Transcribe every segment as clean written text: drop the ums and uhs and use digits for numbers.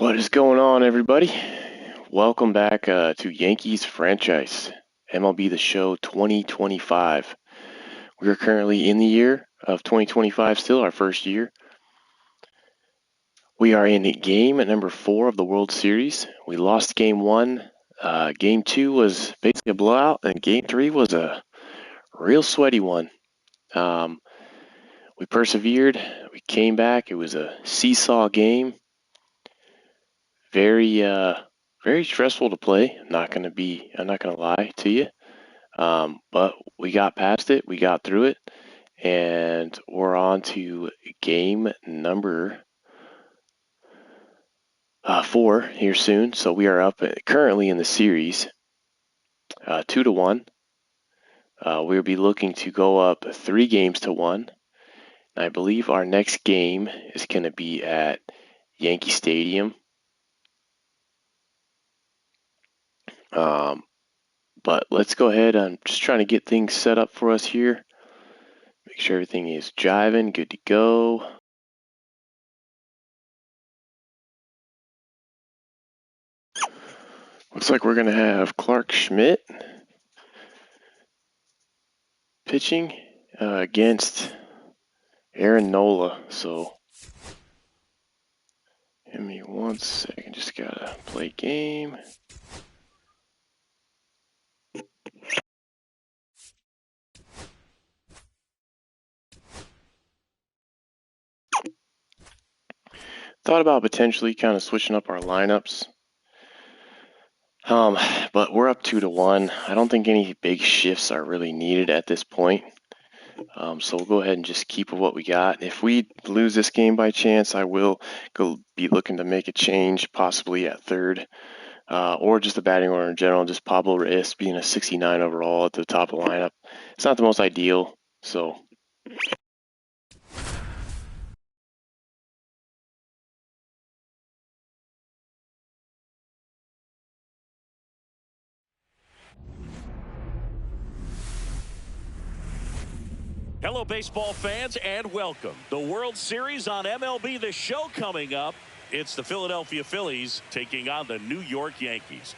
What is going on, everybody? Welcome back to Yankees Franchise, MLB The Show 2025. We are currently in the year of 2025 still, our first year. We are in game number 4 of the World Series. We lost game 1. Game 2 was basically a blowout, and game 3 was a real sweaty one. We persevered. We came back. It was a seesaw game. Very stressful to play. I'm not gonna lie to you. But we got past it. We got through it, and we're on to game number 4 here soon. So we are up currently in the series, 2-1. We'll be looking to go up 3 games to 1. I believe our next game is going to be at Yankee Stadium. But let's go ahead. I'm just trying to get things set up for us here. Make sure everything is jiving, good to go. Looks like we're going to have Clark Schmidt pitching against Aaron Nola. So give me 1 second. Just got to play game. Thought about potentially kind of switching up our lineups. But we're up 2-1. I don't think any big shifts are really needed at this point. So we'll go ahead and just keep with what we got. If we lose this game by chance, I will be looking to make a change, possibly at third, or just the batting order in general. Just Pablo Reyes being a 69 overall at the top of the lineup. It's not the most ideal, so. Hello, baseball fans, and welcome. The World Series on MLB The Show coming up. It's the Philadelphia Phillies taking on the New York Yankees.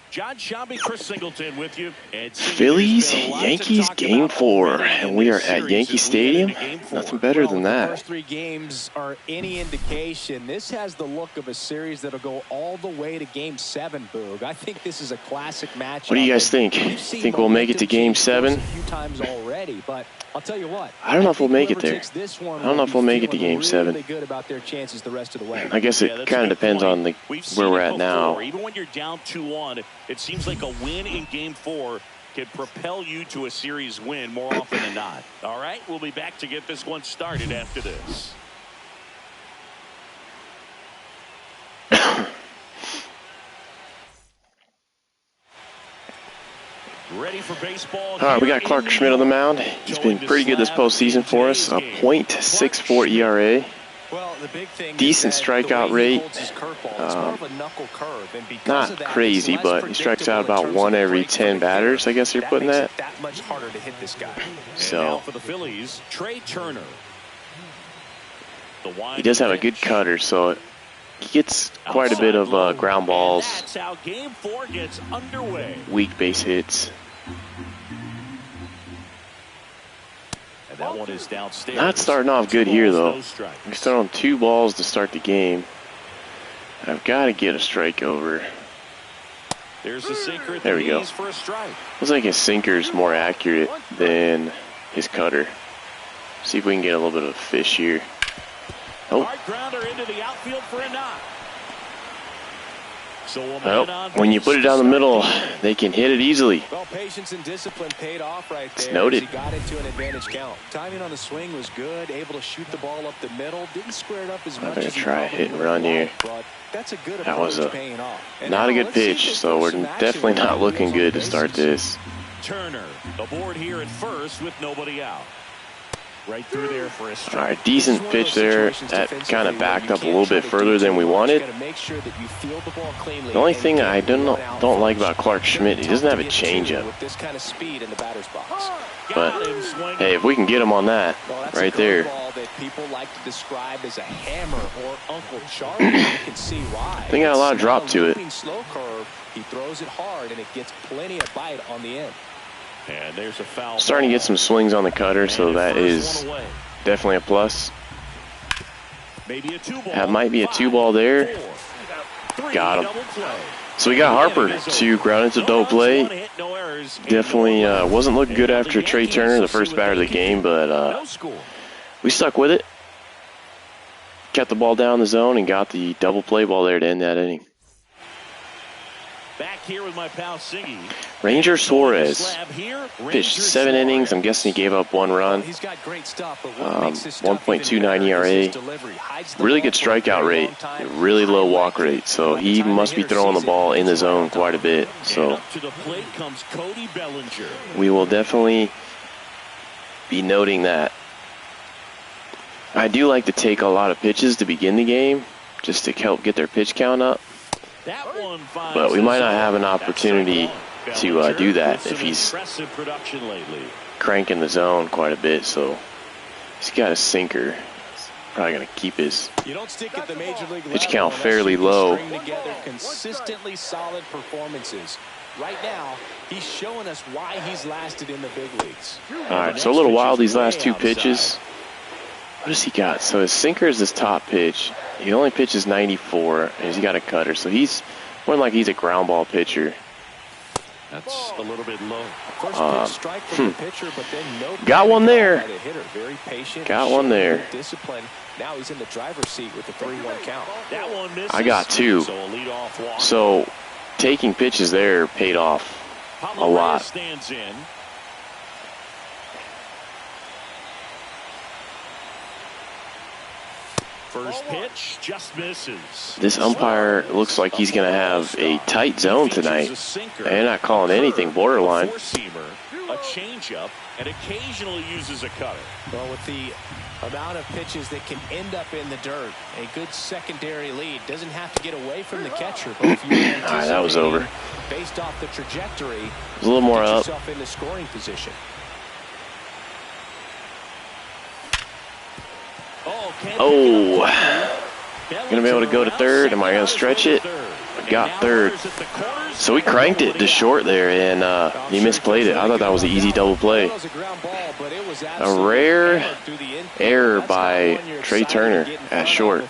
John Shambi, Chris Singleton with you. Phillies, Yankees, game 4, and we are at Yankee Stadium. Nothing better than that. The first 3 games are any indication. This has the look of a series that'll go all the way to game 7, Boog. I think this is a classic match. What do you guys think? Think we'll make it to game 7? A few times already, but I'll tell you what. I don't know if we'll make it there. I don't know if we'll make it to game 7. Really good about their chances the rest of the way. I guess it kind of depends on where we're at now. Even when you're down 2-1, it seems like a win in game 4 can propel you to a series win more often than not. All right, we'll be back to get this one started after this. Ready for baseball. All right, we got Clark Schmidt on the mound. He's been pretty good this postseason for us. A .64 ERA. Decent strikeout rate. Not crazy, but he strikes out about 1 every 10 batters, I guess you're putting that. So he does have a good cutter, so he gets quite a bit of ground balls, weak base hits. That one is downstairs. Not starting off good here, though. We start on 2 balls to start the game. I've got to get a strike over. There's a sinker. There we go. For a strike. Looks like his sinker is more accurate than his cutter. See if we can get a little bit of a fish here. Oh. Hard grounder into the outfield for a knock. Well, when you put it down the middle, they can hit it easily. Well, patience and discipline paid off right there. It's noted. He got into an advantage count. Timing on the swing was good. Able to shoot the ball up the middle. Didn't square it up as much. I'm gonna try a hit and run here. That's a good that was paying off. Not a good pitch, so we're definitely not looking good to start this. Turner aboard here at first with nobody out. Right through there for a strike. All right, decent pitch there. That kind of backed up a little bit further than we wanted. The only thing I don't like about Clark Schmidt, he doesn't have a changeup. But hey, if we can get him on that, right there. That people like to describe as a hammer or Uncle Charlie. You can see why. I think got a lot of drop to it. Slow curve. He throws it hard and it gets plenty of bite on the end. And there's a foul. Starting to get some swings on the cutter, so that is definitely a plus. Maybe a 2-ball. That might be a 2-ball there. Got him. So we got Harper to ground into double play. Definitely wasn't looking good after Trey Turner, the first batter of the game, but we stuck with it. Kept the ball down the zone and got the double play ball there to end that inning. Back here with my pal Siggy. Ranger Suarez pitched 7 innings. I'm guessing he gave up 1 run. 1.29 ERA. Really good strikeout rate. Really low walk rate. So he must be throwing the ball in the zone quite a bit. So we will definitely be noting that. I do like to take a lot of pitches to begin the game just to help get their pitch count up. But we might not have an opportunity to do that if he's cranking the zone quite a bit. So he's got a sinker. Probably going to keep his pitch count fairly low. Consistently solid performances. Right now, he's showing us why he's lasted in the big leagues. All right, so a little wild these last 2 pitches. What does he got? So his sinker is his top pitch. He only pitches 94, and he's got a cutter. So he's more like he's a ground ball pitcher. That's a little bit low. Got one there. Got one there. Now he's in the driver's seat with the 3-1 count. That one misses. I got 2. So taking pitches there paid off a lot. Stands in. First pitch just misses. This umpire looks like he's going to have a tight zone tonight. They're not calling anything borderline. A changeup, and occasionally uses a cutter. Well, with the amount of pitches that can end up in the dirt, a good secondary lead doesn't have to get away from the catcher. But if you that was over. Based off the trajectory, a little more get up. yourself in the scoring position. Oh, gonna be able to go to third. Am I gonna stretch it? I got third. So we cranked it to short there, and he misplayed it. I thought that was an easy double play. A rare error by Trey Turner at short.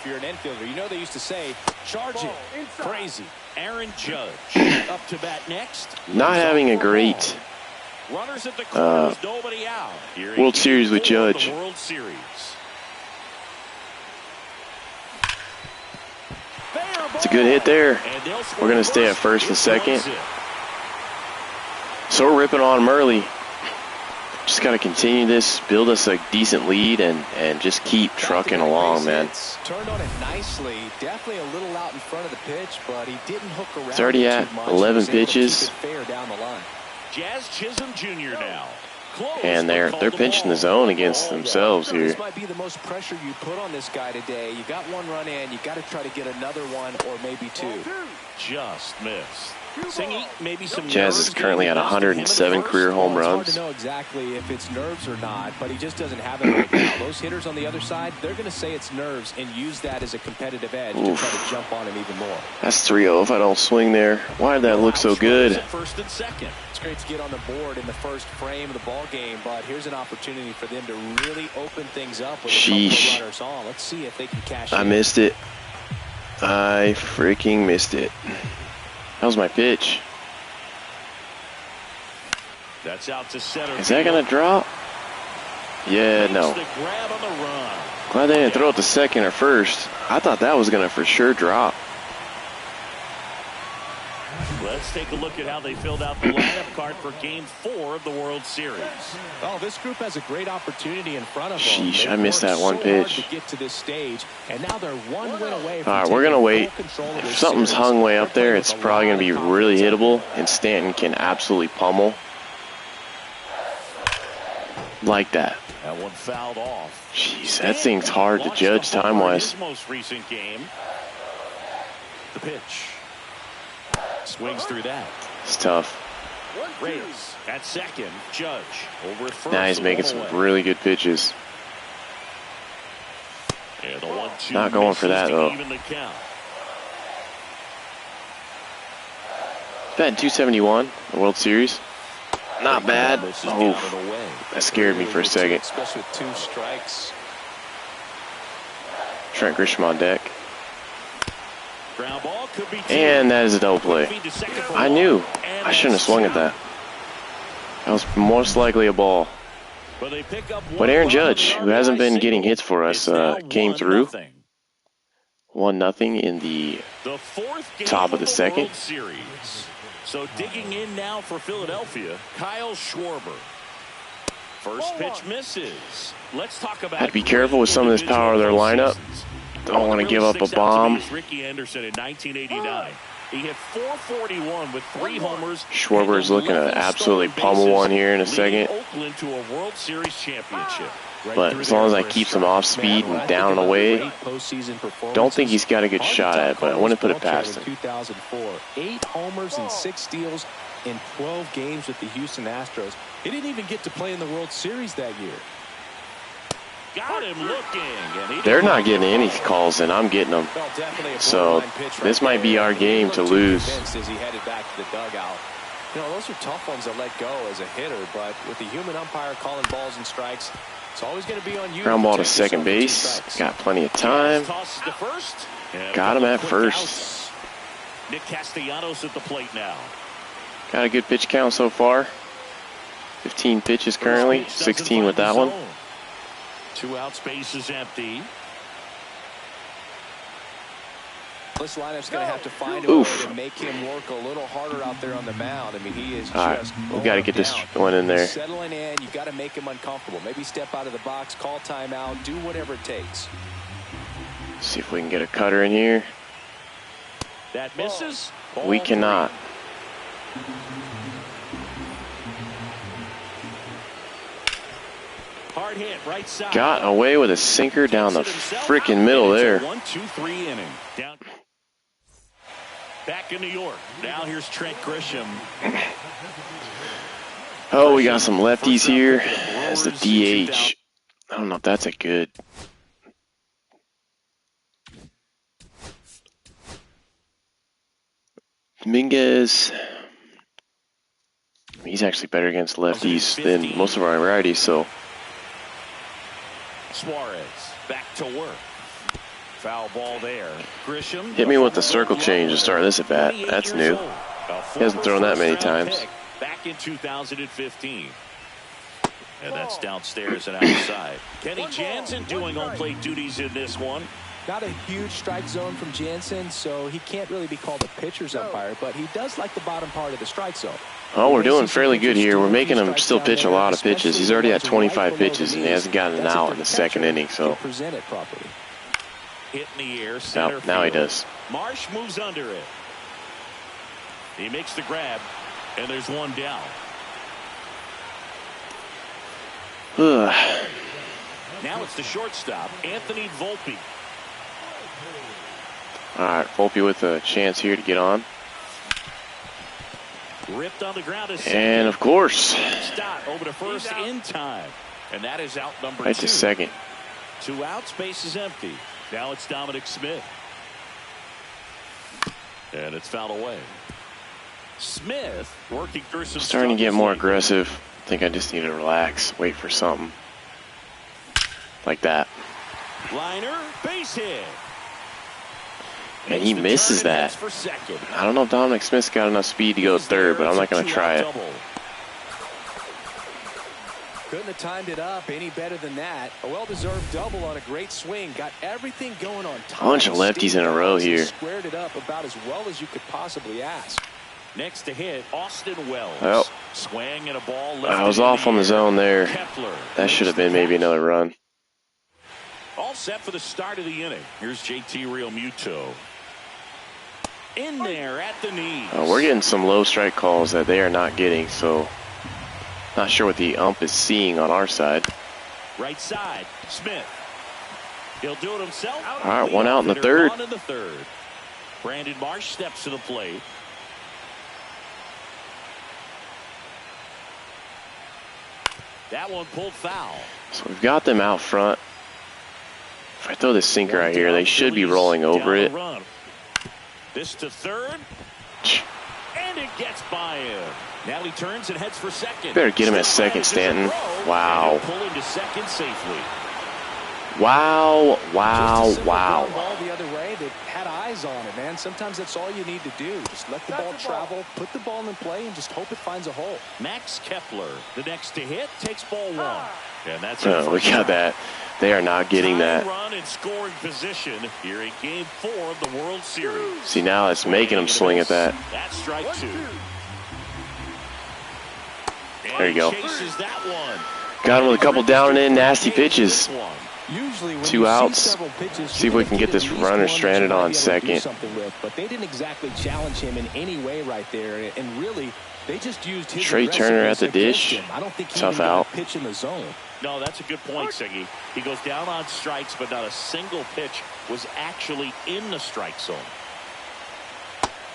Aaron Judge up to bat next. Not having a great World Series with Judge. It's a good hit there. We're going to stay at first and second. So we're ripping on Murley. Just got to continue this, build us a decent lead, and just keep trucking along, man. Turned on it nicely. Definitely a little out in front of the pitch, but he didn't hook around. It's already at 11 pitches. Jazz Chisholm Jr. now. And they're pinching the zone against themselves here. This might be the most pressure you put on this guy today. You got 1 run in, you got to try to get another 1 or maybe 2. Just missed. Maybe some Jazz is currently at 107 career home runs. It's hard to know exactly if it's nerves or not, but he just doesn't have it right now. Those hitters on the other side, they're going to say it's nerves and use that as a competitive edge to try to jump on him even more. That's 3-0 if I don't swing there. Why did that look so good? First and second. It's great to get on the board in the first frame of the ball game, but here's an opportunity for them to really open things up with a couple of runners on. Let's see if they can cash in. I missed it. I freaking missed it. That was my pitch. That's out to center. Is that going to drop? Yeah, no. Glad they didn't throw it to second or first. I thought that was going to for sure drop. Let's take a look at how they filled out the lineup card for Game 4 of the World Series. Oh, this group has a great opportunity in front of them. Sheesh, I missed that one pitch. To get to this stage, and now they're 1 win away from all right, we're going to wait. If something's hung way up there, it's probably going to be really hittable, and Stanton can absolutely pummel. Like that. That one fouled off. Jeez, that thing's hard to judge time-wise. His most recent game. The pitch. Swings through that. It's tough. Reyes at second. Judge over at first. Now he's making some really good pitches. Yeah, the 1-2 not going for that, though. Even the count. Batting 271, the World Series. Not bad. Oh, that scared me for a second. Especially with 2 strikes. Trent Grisham on deck. Ground ball could be 2. And that is a double play. I knew. I shouldn't have swung at that. That was most likely a ball. But Aaron Judge, who hasn't been getting hits for us, came through. 1-0 in the top of the second. So digging in now for Philadelphia, Kyle Schwarber. First pitch misses. Let's talk about. Had to be careful with some of this power of their lineup. Don't want to give up a bomb. Ricky Henderson in 1989. He hit .441 with 3 homers. Schwarber is looking to absolutely pummel one here in a second. Oakland to a World Series championship. But as long as I keep him off speed and down and away, don't think he's got a good shot at it, but I wouldn't put it past him. 2004, 8 homers and 6 steals in 12 games with the Houston Astros. He didn't even get to play in the World Series that year. Got him looking. They're not getting any calls, and I'm getting them. So this might be our game to lose. As he headed back to the dugout. You know, those are tough ones to let go as a hitter, but with the human umpire calling balls and strikes, it's always going to be on you. Ground ball to second base. Got plenty of time. Got him at first. Nick Castellanos at the plate now. Got a good pitch count so far. 15 pitches currently. 16 with that one. 2 out, space is empty. This lineup's going to have to find a way to make him work a little harder out there on the mound. I mean, he is just we got to get this one in there. Settling in, you've got to make him uncomfortable. Maybe step out of the box, call timeout, do whatever it takes. See if we can get a cutter in here. That misses. We cannot. Hard hit, right side. Got away with a sinker down the freaking middle there. 1-2-3 inning. Down. Back in New York. Now here's Trent Grisham. Oh, we got some lefties here as the DH. I don't know if that's a good. Dominguez. He's actually better against lefties than most of our righties, so. Suarez back to work. Foul ball there. Grisham hit me with the circle change to start this at bat. That's new. He hasn't thrown that many times. Back in 2015. And that's downstairs and outside. Kenny Jansen doing home plate duties in this one. Not a huge strike zone from Jansen, so he can't really be called a pitcher's umpire, but he does like the bottom part of the strike zone. Oh, we're doing fairly good here. We're making him still pitch a lot of pitches. He's already at 25 pitches, and he hasn't gotten an out in the second inning, so. Present it properly. Hit in the air, center now he does. Marsh moves under it. He makes the grab, and there's one down. Now it's the shortstop, Anthony Volpe. All right, Volpe with a chance here to get on. Ripped on the ground. And of course. Stott over to first in time. And that is out number 2. Right to second. 2 out, space is empty. Now it's Dominic Smith. And it's fouled away. Smith working through some. Starting to get more aggressive. I think I just need to relax, wait for something. Like that. Liner, base hit. And he misses that. I don't know if Dominic Smith's got enough speed to go third, but I'm not going to try it. Couldn't have timed it up any better than that. A well-deserved double on a great swing. Got everything going on top. A bunch of lefties in a row here. Squared it up about as well as you could possibly ask. Next to hit, Austin Wells. Well, swing and a ball left. I was off on the zone there. That should have been maybe another run. All set for the start of the inning. Here's JT Realmuto. In there at the knee. We're getting some low strike calls that they are not getting, so Not sure what the ump is seeing on our side. Right side, Smith. He'll do it himself. All right, one out in the third. Brandon Marsh steps to the plate. That one pulled foul. So we've got them out front. If I throw this sinker right here, they should be rolling over it. This to third. And it gets by him. Now he turns and heads for second. Better get him at second, Stanton. Wow. Pull him to second safely. Wow, wow, wow. Ball the other way that had eyes on it, man. Sometimes that's all you need to do. Just let the ball travel, put the ball in play, and just hope it finds a hole. Max Kepler, the next to hit, takes ball one. And that's we got that. They are not getting that. Run in scoring position here in Game 4 of the World Series. See, now it's making them swing at that. That's strike 2. There you go. Chases that one. Got him with a couple down and in nasty pitches. Usually when 2 outs. See if we can get this runner stranded on second. But they didn't exactly challenge him in any way right there. And really, they just used his Trey Turner at the dish. I don't think he Tough out. pitch in the zone. No, that's a good point, Siggy. He goes down on strikes, but not a single pitch was actually in the strike zone.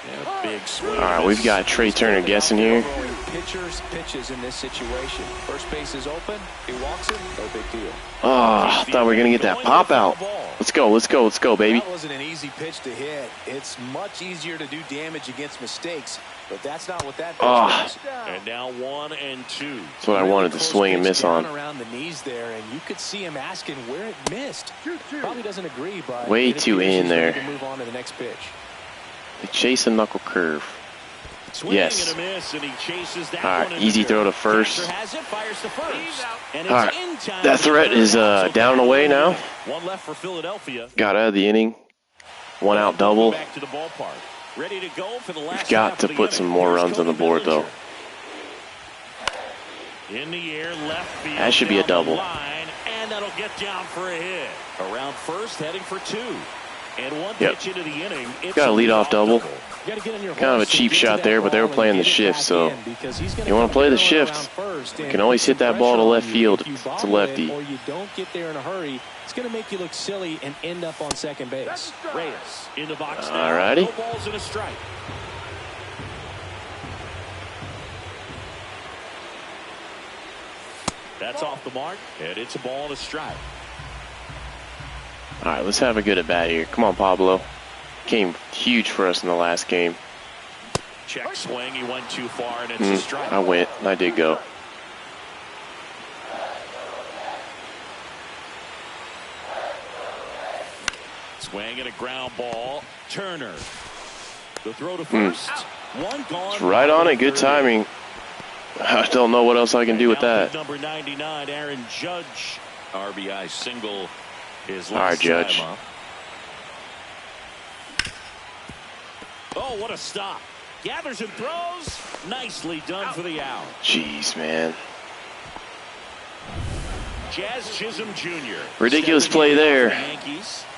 Yeah, big swing. All right, we've got Trey Turner guessing here. Pitchers pitches in this situation. First base is open. He walks it. No big deal. Oh, I thought we were going to get that pop out. Let's go, let's go, let's go, baby. That wasn't an easy pitch to hit. It's much easier to do damage against mistakes, but that's not what that pitch was. And now 1 and 2. That's what I wanted to swing and miss on. Around the knees there, and you could see him asking where it missed. Probably doesn't agree, but way too in there. To move on to the next pitch. They chase a knuckle curve. Yes. And a miss, and he chases that all right, easy throw to first. Has it, fires to first. And all right, that threat is down and away now. One left for Philadelphia. Got out of the inning. 1 out double. Back to the ballpark. Ready to go for the last. We've got to put some more runs on the board, though. In the air, left field. That should be a double. And that'll get down for a hit. Around first, heading for 2. And one pitch into the inning. Got a leadoff double. Kind of a cheap shot there, but they were playing the shift, so you want to play the shift. You can always hit that ball to left field if it's a lefty. Or you don't get there in a hurry, it's going to make you look silly and end up on second base. Reyes in the box now. Alrighty. No balls and a strike. That's off the mark, and it's a ball and a strike. All right, let's have a good at bat here. Come on, Pablo. Came huge for us in the last game. Check swing. He went too far, and it's a strike. I did go. Swing and a ground ball. Turner. The throw to first. One gone. It's right on it. Good timing. I don't know what else I can do with that. Number 99, Aaron Judge. RBI single. All right, Judge. Oh, what a stop. Gathers and throws. Nicely done for the out. Jeez, man. Jazz Chisholm Jr. Ridiculous play there.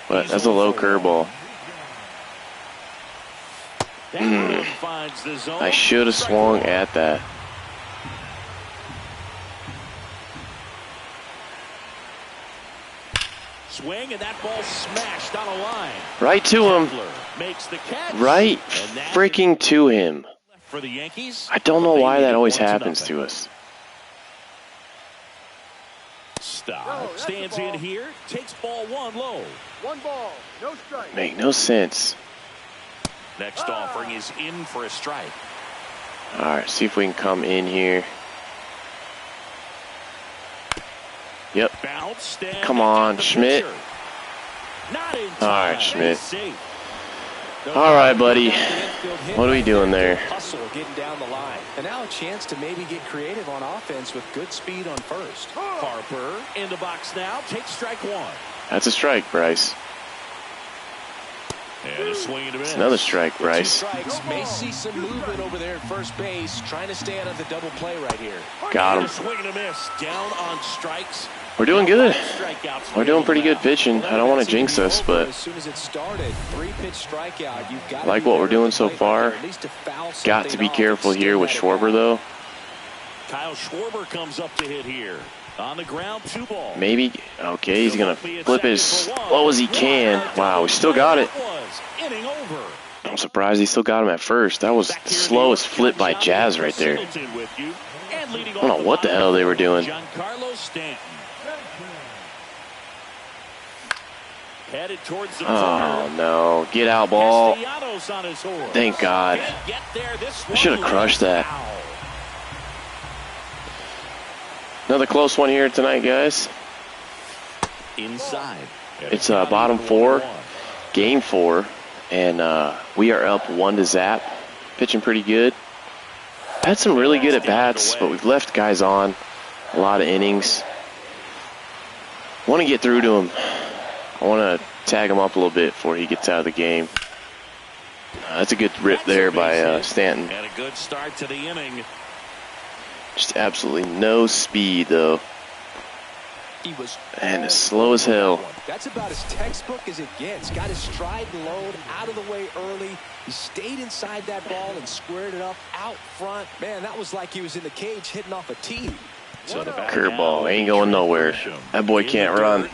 But that's a low curveball. I should have swung at that. Swing, and that ball smashed on a line. Right to him. Makes the catch. Right freaking to him. For the Yankees. I don't know why that always happens to us. Stop. Stands in here. Takes ball 1 low. 1 ball, no strike. Make no sense. Next offering is in for a strike. All right, see if we can come in here. Yep. Come on, Schmidt. All right, Schmidt. All right, buddy. What are we doing there? Hustle getting down the line. And now a chance to maybe get creative on offense with good speed on first. Harper in the box now. Takes strike 1. That's a strike, Bryce. And a swing and a miss. It's another strike, Bryce. May see some movement over there at first base, trying to stay out of the double play right here. Got him. A swing and a miss. Down on strikes. We're doing good. We're doing pretty good pitching. I don't want to jinx us, but I like what we're doing so far. Got to be careful here with Schwarber, though. Kyle Schwarber comes up to hit here. On the ground, 2 balls. Maybe. Okay, he's going to flip it as slow as he can. Wow, he still got it. I'm surprised he still got him at first. That was the slowest flip by Jazz right there. I don't know what the hell they were doing. Oh, no. Get out, ball. Thank God. I should have crushed that. Another close one here tonight, guys. Inside. It's bottom 4, game 4, and we are up 1-0. Pitching pretty good. Had some really good at-bats, but we've left guys on a lot of innings. Want to get through to him. I want to tag him up a little bit before he gets out of the game. That's a good rip there by Stanton. And a good start to the inning. Just absolutely no speed, though. He was and as slow as hell. That's about as textbook as it gets. Got his stride and load out of the way early. He stayed inside that ball and squared it up out front. Man, that was like he was in the cage hitting off a tee. So curveball ain't going nowhere. That boy can't run.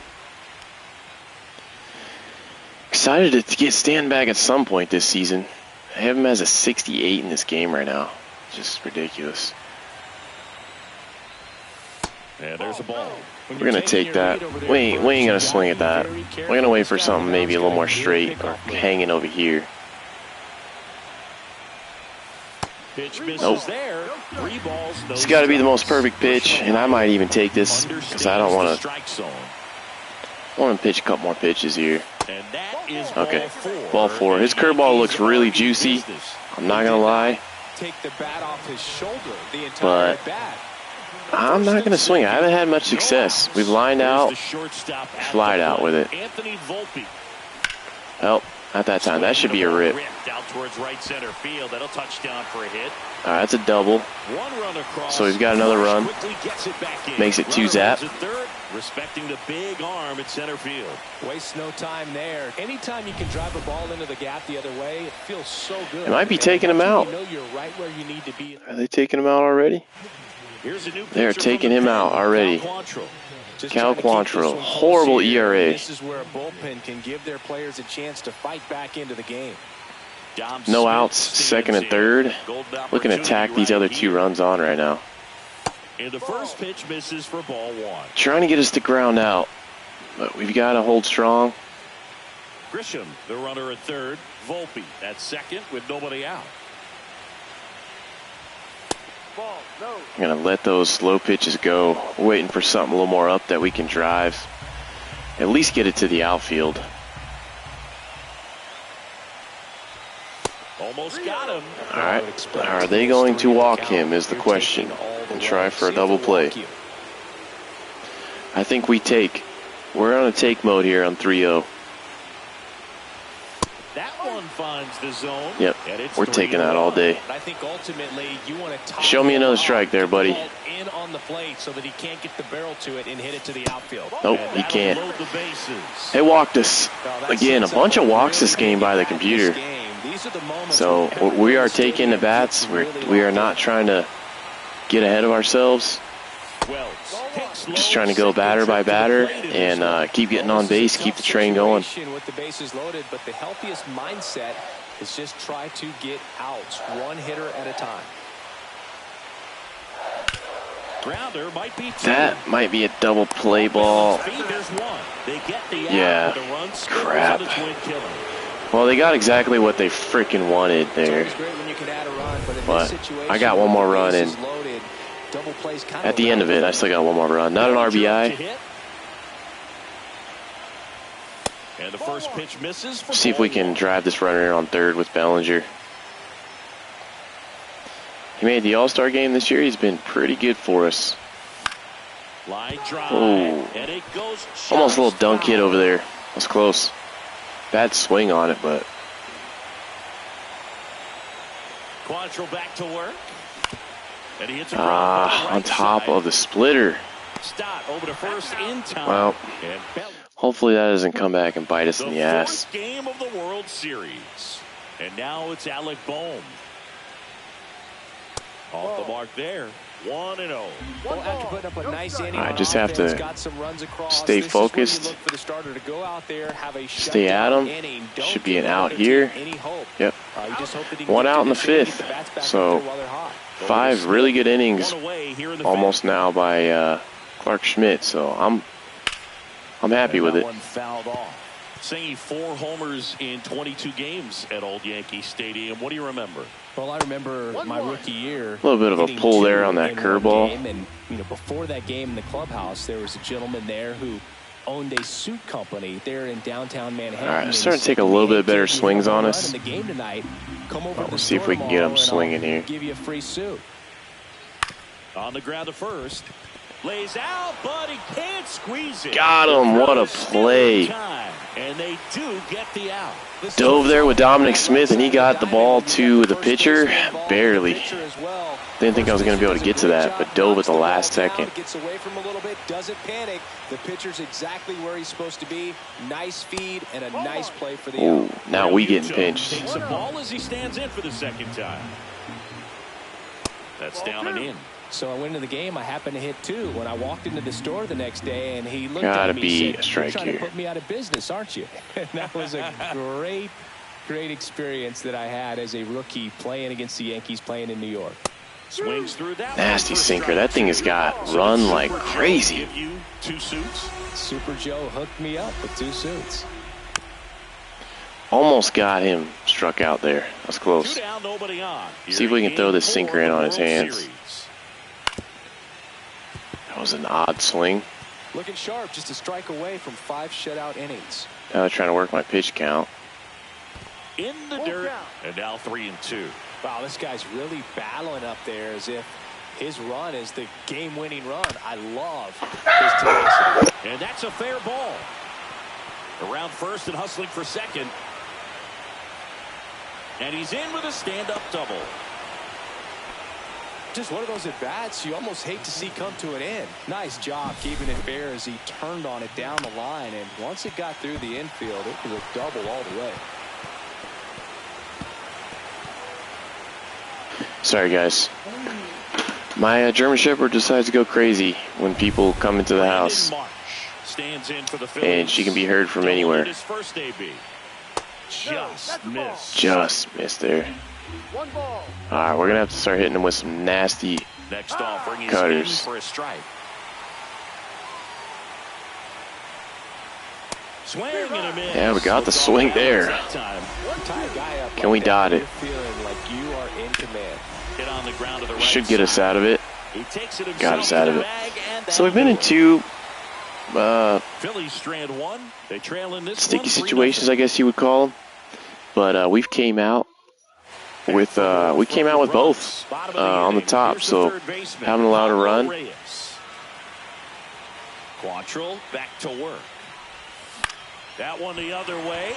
Excited to get Stanton back at some point this season. I have him as a 68 in this game right now. Just ridiculous. Yeah, there's a ball. We're going to take that. We ain't going to swing at that. We're going to wait for something maybe a little more straight or hanging over here. Nope. It's got to be the most perfect pitch, and I might even take this because I don't want to pitch a couple more pitches here. Okay, ball 4. His curveball looks really juicy. I'm not going to lie. But I'm not going to swing. I haven't had much success. We've lined out, flied out with it. Well, not that time. That should be a rip. All right, that's a double. So we've got another run. Makes it 2-0. Respecting the big arm at center field. Waste no time there. Anytime you can drive a ball into the gap the other way, it feels so good. They might be taking him out. You know you're right where you need to be. Are they taking him out already? They're taking him out already. Cal Quantrill, horrible ERA. This is where a bullpen can give their players a chance to fight back into the game. No outs, second and third. Looking to tack these other 2 runs on right now. And the first pitch misses for ball 1. Trying to get us to ground out, but we've got to hold strong. Grisham, the runner at third. Volpe at second with nobody out. I'm going to let those slow pitches go. We're waiting for something a little more up that we can drive. At least get it to the outfield. Almost got him. All right. Are they going to walk him is the question. And try for a double play. I think we take. We're on a take mode here on 3-0. That one finds the zone. Yep, we're taking that all day. I think ultimately you want to show me another strike there, buddy. In on the plate so that he can't get the barrel to it and hit it to the outfield. Nope, he can't. They walked us again. A bunch of walks this game by the computer. So we are taking the bats. We are not trying to get ahead of ourselves. Just trying to go batter by batter and keep getting on base, keep the train going. With the bases loaded, but the healthiest mindset is just try to get outs, one hitter at a time. That might be a double play ball. Yeah, crap. Well, they got exactly what they freaking wanted there. But I got one more run in. At the end of it, I still got one more run. Not an RBI. And the first pitch misses. See if we can drive this runner in on third with Bellinger. He made the All-Star game this year. He's been pretty good for us. Oh, almost a little dunk hit over there. That's close. Bad swing on it, but. Quantrill back to work. On top of the splitter. Well, hopefully that doesn't come back and bite us in the ass. Game of the World Series. And now it's Alec Bohm. Off the mark there. 1-0. Well, after putting up a nice inning, I just have to got some runs across. stay This is where you focused. look for the starter to go out there, have a Stay at shutdown him. inning. Don't Should be give an the out other team here. any hope. Yep. You just hope that he can One get out in the through this inning, fifth. get the bats back So up there while they're hot. 5 really good innings One away here in the almost fifth. now by Clark Schmidt. So I'm happy with that it. one fouled off. Saying 4 homers in 22 games at Old Yankee Stadium. What do you remember? Well, I remember my rookie year. A little bit of a hitting pull 2 there on that in one curveball. game. And before that game in the clubhouse, there was a gentleman there who owned a suit company there in downtown Manhattan. All right, I'm starting to take a little bit better swings on us. In the game tonight, come over to the We'll see if store we can get him tomorrow and swinging here. Give you a free suit. On the ground to first. Lays out, but he can't squeeze it. Got him. What a play. And they do get the out. Dove there with Dominic Smith, and he got the ball to the pitcher. Barely. Didn't think I was going to be able to get to that, but dove at the last second. Gets away from a little bit, doesn't panic. The pitcher's exactly where he's supposed to be. Nice feed and a nice play for the Ooh, out. now we getting pinched. Takes the ball as he stands in for the second time. That's down and in. So I went into the game. I happened to hit 2 when I walked into the store the next day, and he looked Gotta at me be and said, a strike "You're trying here." to put me out of business, aren't you?" And that was a great experience that I had as a rookie playing against the Yankees, playing in New York. Swings through that Nasty sinker. That thing has got run like crazy. Give you 2 suits. Super Joe hooked me up with 2 suits. Almost got him struck out there. That's 2 close. down, nobody on. See if we can throw this sinker in on his hands. That was an odd swing. Looking sharp, just a strike away from 5 shutout innings. Now they're trying to work my pitch count. In the dirt, and now 3-2. Wow, this guy's really battling up there as if his run is the game-winning run. I love his tenacity. And that's a fair ball. Around first and hustling for second. And he's in with a stand-up double. Just one of those at-bats you almost hate to see come to an end. Nice job keeping it fair as he turned on it down the line. And once it got through the infield, it was a double all the way. Sorry, guys. My German Shepherd decides to go crazy when people come into the house. Stands in for the And she can be heard from anywhere. His first AB. Just missed. Just missed there. 1 ball. All right, we're going to have to start hitting him with some nasty Next offering is cutters. in for a strike. Swing and a miss. Yeah, we got the swing there. Can we dot it? Feeling like you are in command. Hit on the ground to the right Should get us side. out of it. He takes it Got us himself out of to it. the bag and So we've been in 2 Phillies strand 1. They trail in this sticky one, 3-0. situations, I guess you would call them. But we've came out with both on the top. So haven't allowed a run. Quantrill back to work. That one the other way.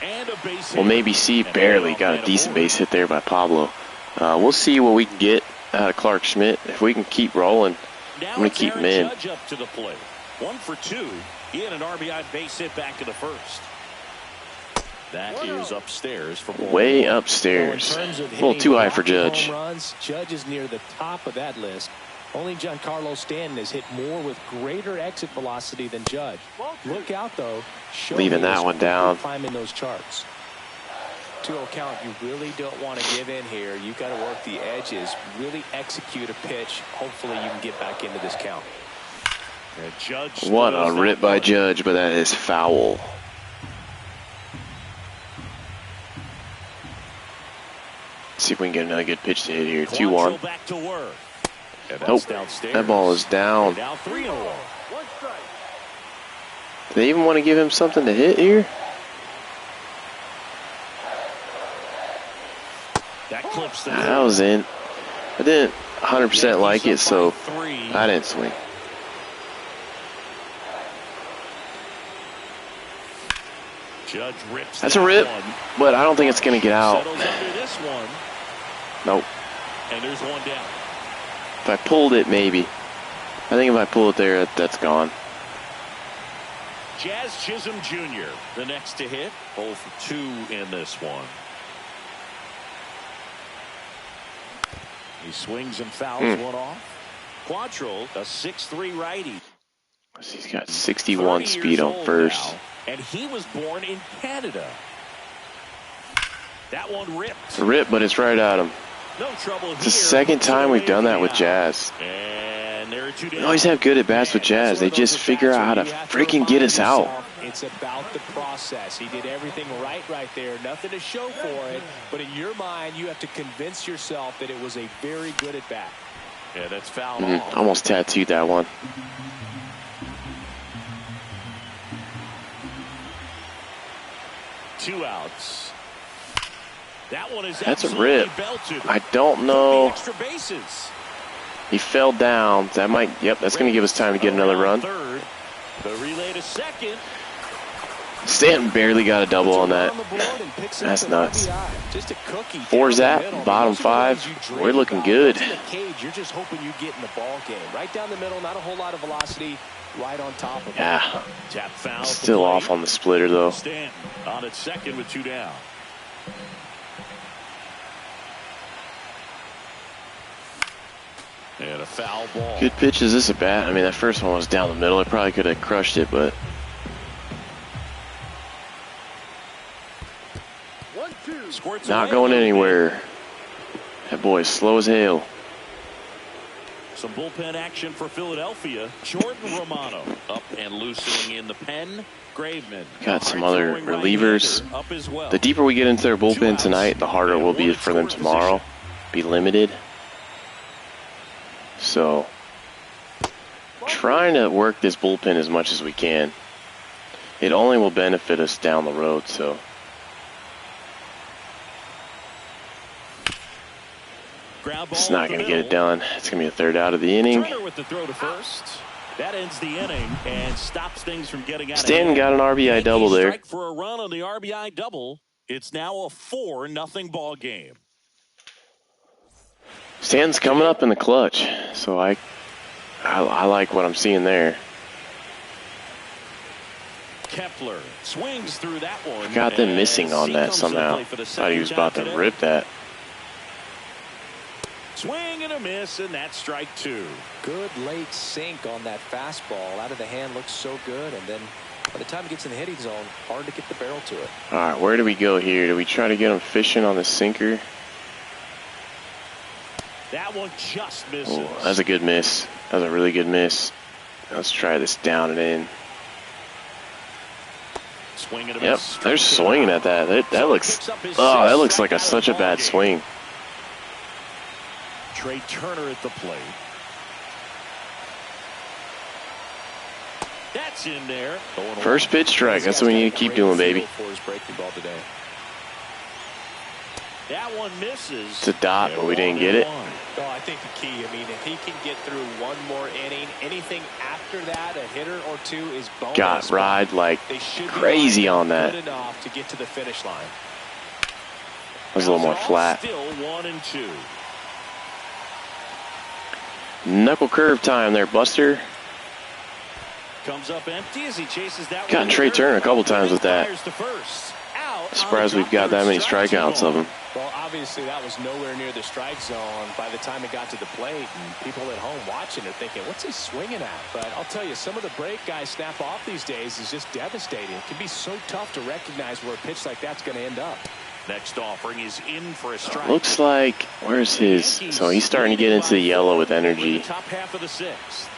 And a base hit. Well, maybe C barely got a decent base hit there by Pablo. We'll see what we can get out of Clark Schmidt. If we can keep rolling, I'm going to keep him in. Judge up to the plate. 1 for 2. He had an RBI base hit back in the first. That is upstairs for Way upstairs. A little too high for Judge. Judge is near the top of that list. Only Giancarlo Stanton has hit more with greater exit velocity than Judge. Look out, though. Leaving that one down. Climbing those charts. 2-0 count, you really don't want to give in here. You've got to work the edges, really execute a pitch. Hopefully you can get back into this count. What a rip by Judge, but that is foul. See if we can get another good pitch to hit here. 2-1. Nope, that ball is down. Now 3-1. 1 strike. Do they even want to give him something to hit here? That was in. I didn't 100% like it, so I didn't swing. Judge rips. That's a rip, but I don't think it's going to get out. Settles under this one. Nope. And there's one down. If I pulled it, maybe. I think if I pull it there, that's gone. Jazz Chisholm Jr., the next to hit. 0 for 2 in this one. He swings and fouls one off. Quantrill, a 6'3" righty. He's got 61 speed on first. Now, and he was born in Canada. That one ripped. Rip, but it's right at him. No trouble. It's the second time we've done that with Jazz. And there are two down. We always have good at-bats with Jazz. They just figure out how to freaking get us out. It's about the process. He did everything right there. Nothing to show for it. But in your mind, you have to convince yourself that it was a very good at-bat. Yeah, that's foul ball. Almost tattooed that one. Two outs. That one is That's a rip. belted. I don't know. Extra bases. He fell down. That might, yep, that's going to give us time to get another run. Third. The relay to second. Stanton barely got a double on that. That's nuts. Just a cookie. Four's that, bottom five. We're looking good. You're just hoping you get in the ball game. Right down the middle, not a whole lot of velocity. Right on top of it. Yeah. Tap foul. Still off on the splitter, though. Stanton on its second with two down. And a foul ball. Good pitch is this at bat. I mean, that first one was down the middle. I probably could have crushed it, but 1-2. Squirts not away going a little anywhere. That boy is slow as hell. bit. Some bullpen action for Philadelphia. Jordan Romano up and loosening in the pen. Graveman. Got some other Hard-throwing relievers. right-hander up as well. The deeper we get into their Two bullpen outs. tonight, the harder it will be And for them one in tomorrow. scoring Be limited. So, trying to work this bullpen as much as we can. It only will benefit us down the road, so. Ground ball It's not up the going to get it middle. done. It's going to be the third out of the inning. Turner with the throw to first. That ends the inning and stops things from getting out of Stanton hand. got an RBI double there. Strike for a run on the RBI double. It's now a 4-0 ball game. Stanton's coming up in the clutch, so I like what I'm seeing there. Kepler swings through that one. Got them and missing on C that comes into somehow. play for the Thought he was second about time to today. rip that. Swing and a miss, and that's strike two. Good late sink on that fastball. Out of the hand looks so good, and then by the time it gets in the hitting zone, hard to get the barrel to it. All right, where do we go here? Do we try to get him fishing on the sinker? That one just misses. Oh, that's a good miss. That was a really good miss. Let's try this down and in. Swing and a Yep, miss. they're swinging at that. That looks, oh, that looks like such a bad swing. Trey Turner at the plate. That's in there. First pitch strike. That's what we need to keep doing, baby. For his breaking ball today. That one misses. It's a dot, but we didn't get it. Oh, I think the key, I mean, if he can get through one more inning, anything after that, a hitter or two is bonus. Got ride like They should be crazy on that. good enough to get to the finish line. That was a little more flat. Still 1-2. Knuckle curve time there, Buster. Comes up empty as he chases that Gotten one. Trey Turner a couple times with that. Fires to first. Out Surprised on the we've got that many strike strikeouts zone. of him. Well, obviously that was nowhere near the strike zone by the time it got to the plate, and people at home watching are thinking, what's he swinging at? But I'll tell you, some of the break guys snap off these days is just devastating. It can be so tough to recognize where a pitch like that's going to end up. Next offering is in for a strike. Looks like, where's his? So he's starting to get into the yellow with energy. Top half of the sixth.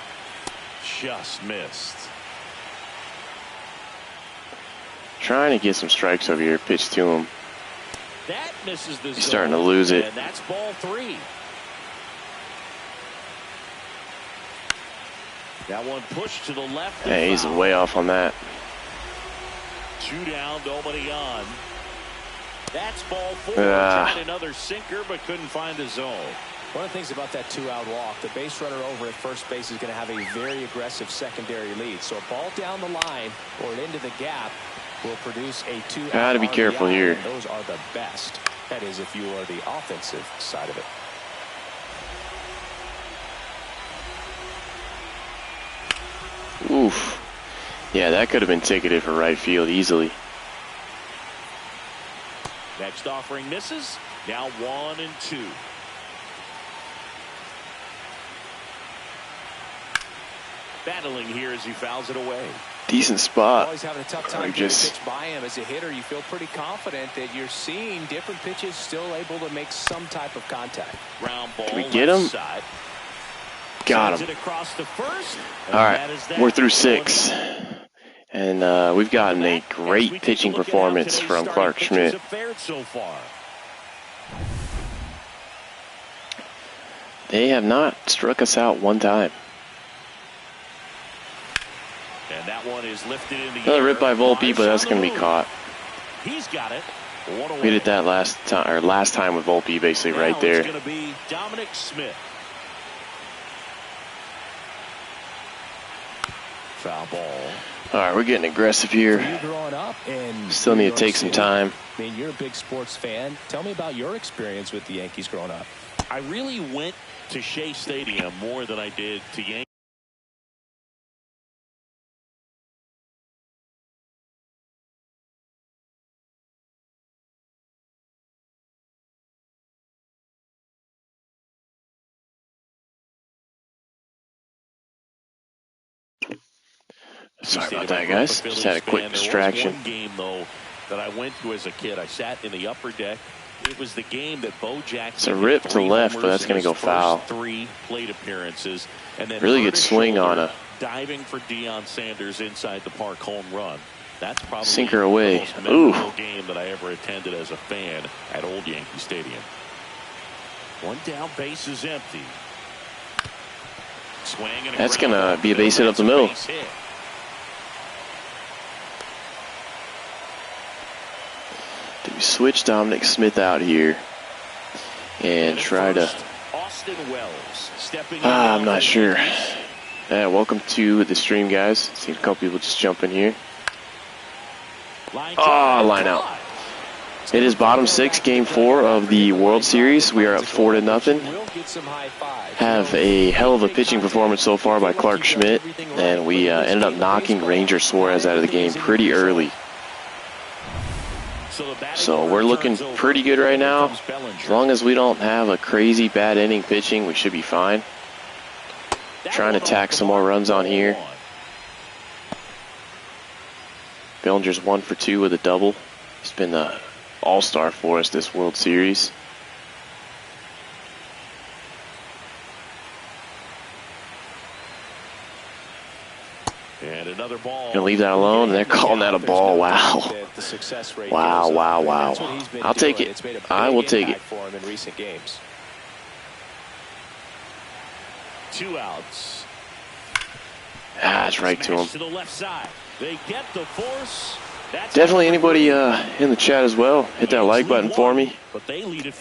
Just missed. Trying to get some strikes over here. Pitch to him. That misses the He's starting to lose it. And that's ball three. That one pushed to the left. Yeah, he's way off on that. Two down, nobody on. That's ball four. Ah. Tried another sinker, but couldn't find the zone. One of the things about that two-out walk, the base runner over at first base is going to have a very aggressive secondary lead. So a ball down the line or into the gap will produce a two-out. Gotta be careful RBI, here. and those are the best. That is, if you are the offensive side of it. Oof. Yeah, that could have been ticketed for right field easily. Next offering misses. Now 1-2. battling here as he fouls it away. Decent spot. Always having a tough time getting pitch by him. As a hitter, you feel pretty confident that you're seeing different pitches still able to make some type of contact. Ground ball. Can we get him? Side. Got him. Across the first, all right, we're through 6. And we've gotten a great pitching performance from Clark Schmidt. So far. They have not struck us out one time. And that one is lifted in the Another rip by Volpe, but that's going to be caught. He's got it. We did that last time with Volpe, basically now right there. It's going to be Dominic Smith. Foul ball. All right, we're getting aggressive here. You growing up in Still need to take some time. I mean, you're a big sports fan. Tell me about your experience with the Yankees growing up. I really went to Shea Stadium more than I did to Yankees. Sorry about that, guys. Just had a quick distraction. There was one game, though, that I went to as a kid. I sat in the upper deck. It was the game that Bo Jackson. It's a rip to left, but that's going to go foul. 3 plate appearances, and then really good swing on a diving for Deion Sanders inside the park home run. That's probably sinker away. The most memorable game that I ever attended as a fan at Old Yankee Stadium. One down, base is empty. Swing and that's going to be a base hit up the middle. Do we switch Dominic Smith out here and try to... I'm not sure. Welcome to the stream, guys. Seen a couple people just jump in here. Line out. It is bottom 6, game 4 of the World Series. We are up 4-0. Have a hell of a pitching performance so far by Clark Schmidt, and we ended up knocking Ranger Suarez out of the game pretty early. So we're looking pretty good right now. As long as we don't have a crazy bad inning pitching, we should be fine. Trying to tack some more runs on here. Bellinger's 1 for 2 with a double. He's been the all-star for us this World Series. And another ball. Gonna leave that alone, and they're calling that a ball. Wow. Wow. I'll take it. I will take it. 2 outs. That's right to him. To the left side. They get the force. Definitely anybody in the chat as well. Hit that like button for me.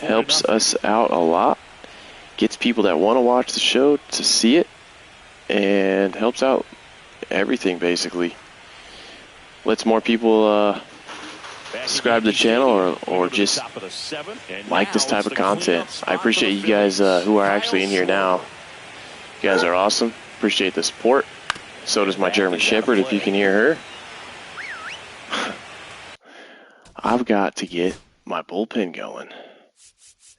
Helps us out a lot. Gets people that want to watch the show to see it. And helps out everything, basically. Lets more people subscribe to the channel or just like this type of content. I appreciate you guys who are actually in here now. You guys are awesome. Appreciate the support. So does my German Shepherd, if you can hear her. I've got to get my bullpen going.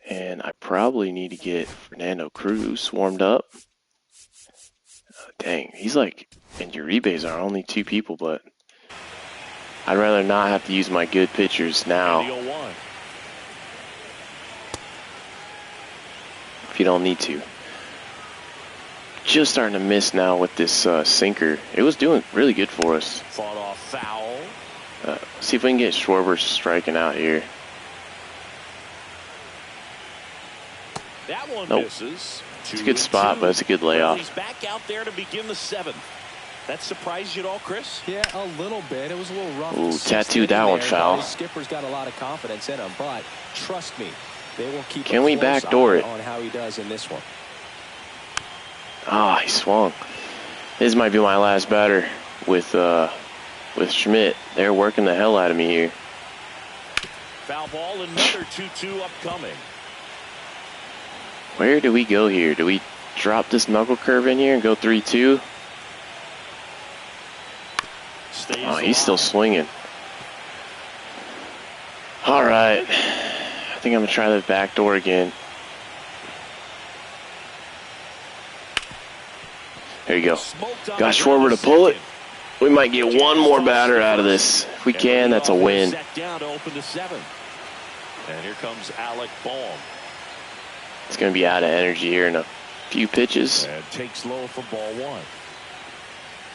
And I probably need to get Fernando Cruz warmed up. Dang, he's like, and Uribes are only 2 people, but I'd rather not have to use my good pitchers now. If you don't need to. Just starting to miss now with this sinker. It was doing really good for us. Fought off foul. See if we can get Schwarber striking out here. That one nope. Misses. It's a good spot, but it's a good layoff. He's back out there to begin the 7th. That surprised you at all, Chris? Yeah, a little bit. It was a little rough. Ooh, tattooed that one foul. His skipper's got a lot of confidence in him, but trust me, they will keep. Can we backdoor it? On how he does in this one. He swung. This might be my last batter with Schmidt. They're working the hell out of me here. Foul ball, another 2-2 upcoming. Where do we go here? Do we drop this knuckle curve in here and go 3-2? He's still swinging. All right. I think I'm going to try the back door again. There you go. Smoked on Got the ground Schwarber to to pull it. second. We might get one more batter out of this. If we can, that's a win. Set down to open the 7th. And here comes Alec Bohm. It's going to be out of energy here in a few pitches. And takes low for ball 1.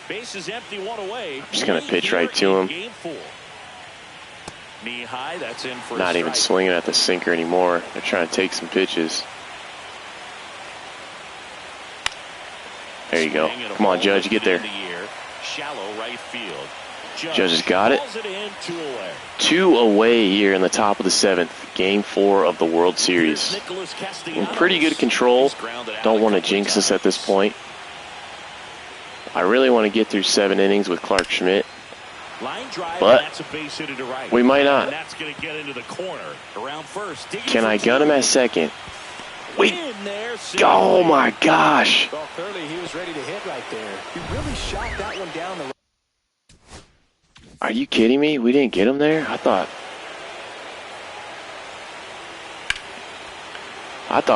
Base is empty, 1 away. I'm just going to pitch right to him. Game 4. Knee high, that's in for Not even swinging at the sinker anymore. They're trying to take some pitches. There you go. Come on, Judge, get there. Shallow right field. Judge has got it. 2 away. 2 away here in the top of the 7th. Game 4 of the World Series. In pretty good control. Don't want to jinx us at this point. I really want to get through 7 innings with Clark Schmidt. Line drive, but that's a base hit to right. We might not. And that's going to get into the corner. Around first. Can I gun him at second? Wait. Oh my gosh. Well, clearly he was ready to hit right there. He really shot that one down the. Are you kidding me? We didn't get him there? I thought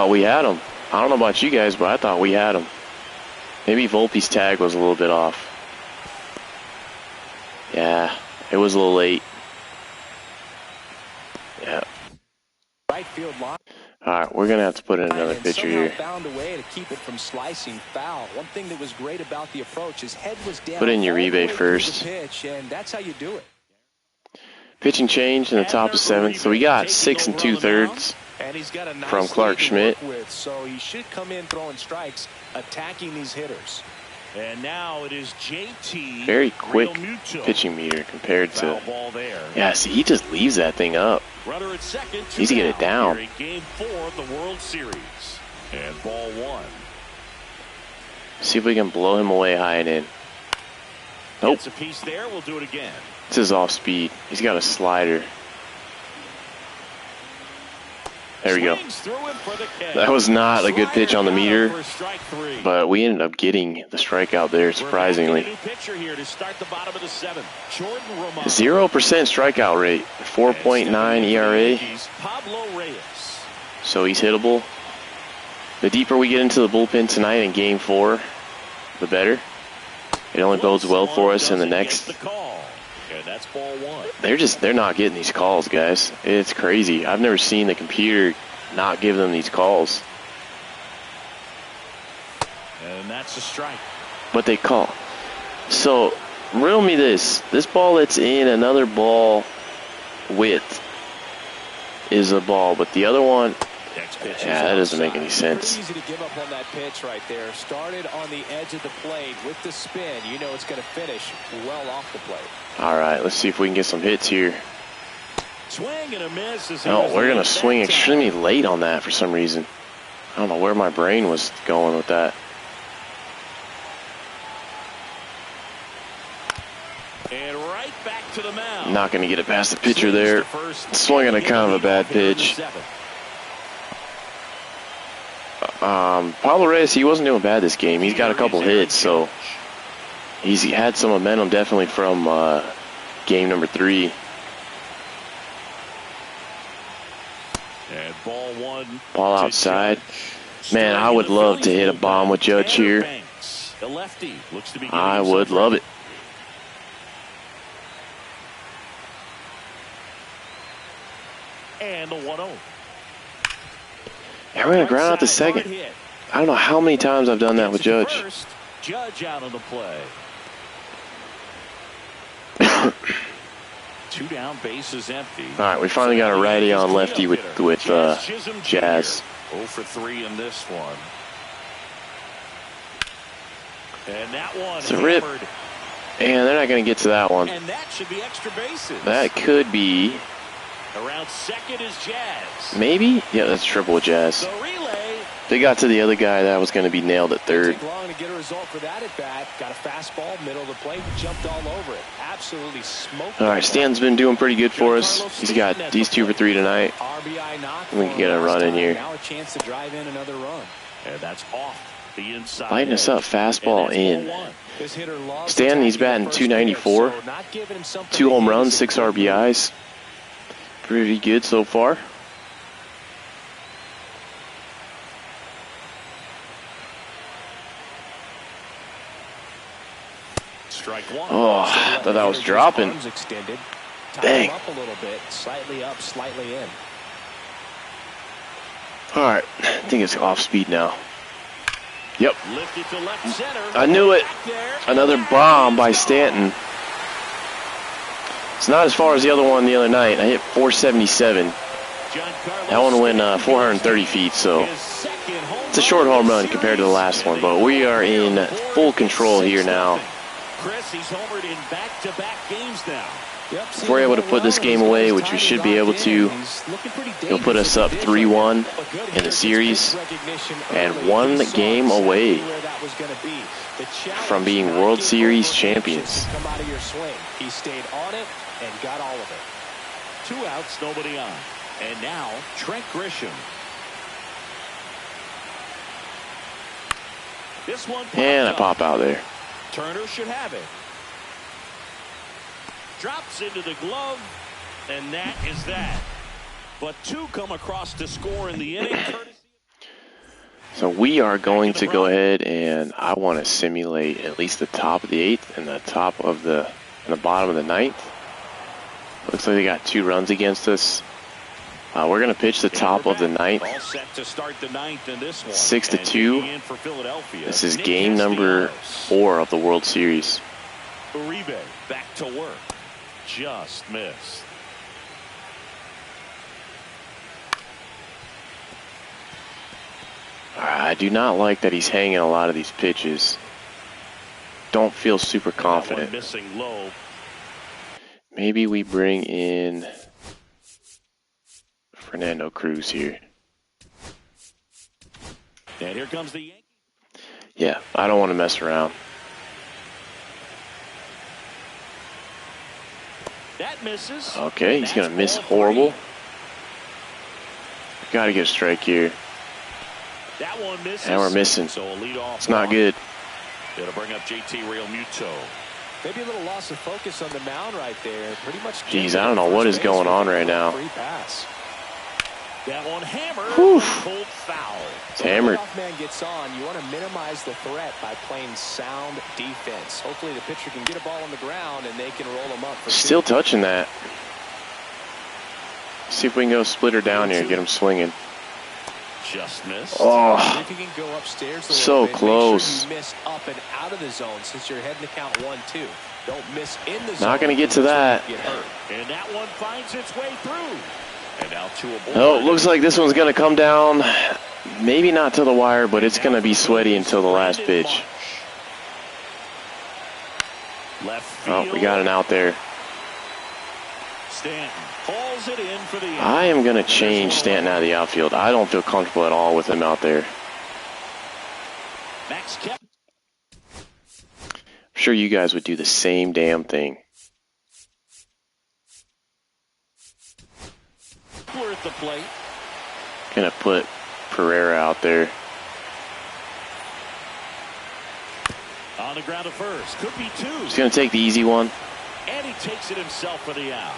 we had him. I don't know about you guys, but I thought we had him. Maybe Volpe's tag was a little bit off. Yeah, it was a little late. Yeah. Right field line. All right, we're going to have to put in another pitcher here. Found a way to keep it from slicing foul. One thing that was great about the approach, his head was down. Put in Uribe first. Pitch, and that's how you do it. Pitching change in the top of 7th. So we got 6 2/3 from Clark Schmidt. So he should come in throwing strikes, attacking these hitters. And now it is JT. Very quick pitching meter compared to. Yeah, see, he just leaves that thing up. Runner at second. Needs to get it down. Here in Game 4 of the World Series. And ball 1. See if we can blow him away high and in. Nope. Gets a piece there. We'll do it again. This is off speed. He's got a slider. There we go. That was not a good pitch on the meter, but we ended up getting the strikeout there, surprisingly. 0% strikeout rate, 4.9 ERA. So he's hittable. The deeper we get into the bullpen tonight in Game 4, the better. It only bodes well for us in the next. That's ball 1. They're not getting these calls, guys. It's crazy. I've never seen the computer not give them these calls. And that's a strike. But they call. So, riddle me this. This ball that's in another ball width is a ball, but the other one, yeah, that doesn't make any sense. Pretty easy to give up on that pitch right there. Started on the edge of the plate with the spin. You know it's going to finish well off the plate. All right, let's see if we can get some hits here. Swing and a miss. No, we're going to swing extremely late on that for some reason. I don't know where my brain was going with that. And right back to the mound. Not going to get it past the pitcher there. Swung at a kind of a bad pitch. Pablo Reyes, he wasn't doing bad this game. He's got a couple hits, so he's had some momentum definitely from game number 3. And ball 1. Ball outside. Man, I would love to hit a bomb with Judge here. I would love it. And the 1-0. Yeah, we're going to ground out the second. I don't know how many times I've done that with Judge. Judge out on the play. 2 down, bases empty. All right, we finally got a righty on lefty with Jazz. 0 for 3 in this one. And that one It's a rip. And they're not going to get to that one. And that should be extra bases. That could be. Around second is Jazz. Maybe? Yeah, that's triple with Jazz. The relay. They got to the other guy that was going to be nailed at third. Didn't take long to get a result for that at bat. Got a fastball, middle of the plate, jumped all over it. Absolutely smoked. All right, Stan's been doing pretty good for us. He's got these 2 for 3 tonight. RBI knock. We can get a run in here. Now a chance to drive in another run. And that's off the inside. Lighten us up, fastball in. Stan, he's batting 294. 2 home runs, 6 RBIs. Pretty good so far. Strike one. Oh, I thought that was dropping. Extended. Dang. Up a little bit, slightly up, slightly in. All right, I think it's off speed now. Yep. Lifted to left center. I knew it. Another bomb by Stanton. It's not as far as the other one the other night. I hit 477. That one went 430 feet, so it's a short home run compared to the last one. But we are in full control here now. Chris, he's homered in back-to-back games now. If we're able to put this game away, which we should be able to, it'll put us up 3-1 in the series and one game away from being World Series champions. He stayed on it and got all of it. 2 outs, nobody on. And now, Trent Grisham. This one And I pop out there. Turner should have it. Drops into the glove, and that is that. But 2 come across to score in the inning. So we are going to go ahead and I want to simulate at least the top of the 8th and the top of the bottom of the 9th. Looks like they got 2 runs against us. We're going to pitch the top of the 9th. All set to start the 9th in this one. 6-2. This is game number 4 of the World Series. Uribe back to work. Just missed. I do not like that he's hanging a lot of these pitches. Don't feel super confident. Missing low. Maybe we bring in Fernando Cruz here. And here comes the Yankees. Yeah, I don't want to mess around. That misses. Okay, he's going to miss horrible. Got to get a strike here. That one misses. And we're missing. So a lead off. It's not good. It'll bring up JT Realmuto. Maybe a little loss of focus on the mound right there. Pretty much. Jeez, I don't know what is going on right now. Free pass. That one hammered. Whew. Cold foul. It's hammered. When the man gets on, you want to minimize the threat by playing sound defense. Hopefully the pitcher can get a ball on the ground and they can roll him up for Still 2. touching that. See if we can go split her down here and get him swinging. Just missed. Oh, If you can go upstairs a so little bit, close. Make sure you miss up and out of the zone since you're heading to count 1-2. Don't miss in the zone. Not going to get to that. Get hurt. And that one finds its way through. And now to a Oh, looks like this one's going to come down. Maybe not to the wire, but it's going to be sweaty until the last pitch. Left field. Oh, we got an out there. Stanton hauls it in for the I am going to change Stanton out of the outfield. I don't feel comfortable at all with him out there. Max kept. I'm sure you guys would do the same damn thing. At the plate. Going to put Pereira out there. On the ground at first. Could be 2. He's going to take the easy one. And he takes it himself for the out.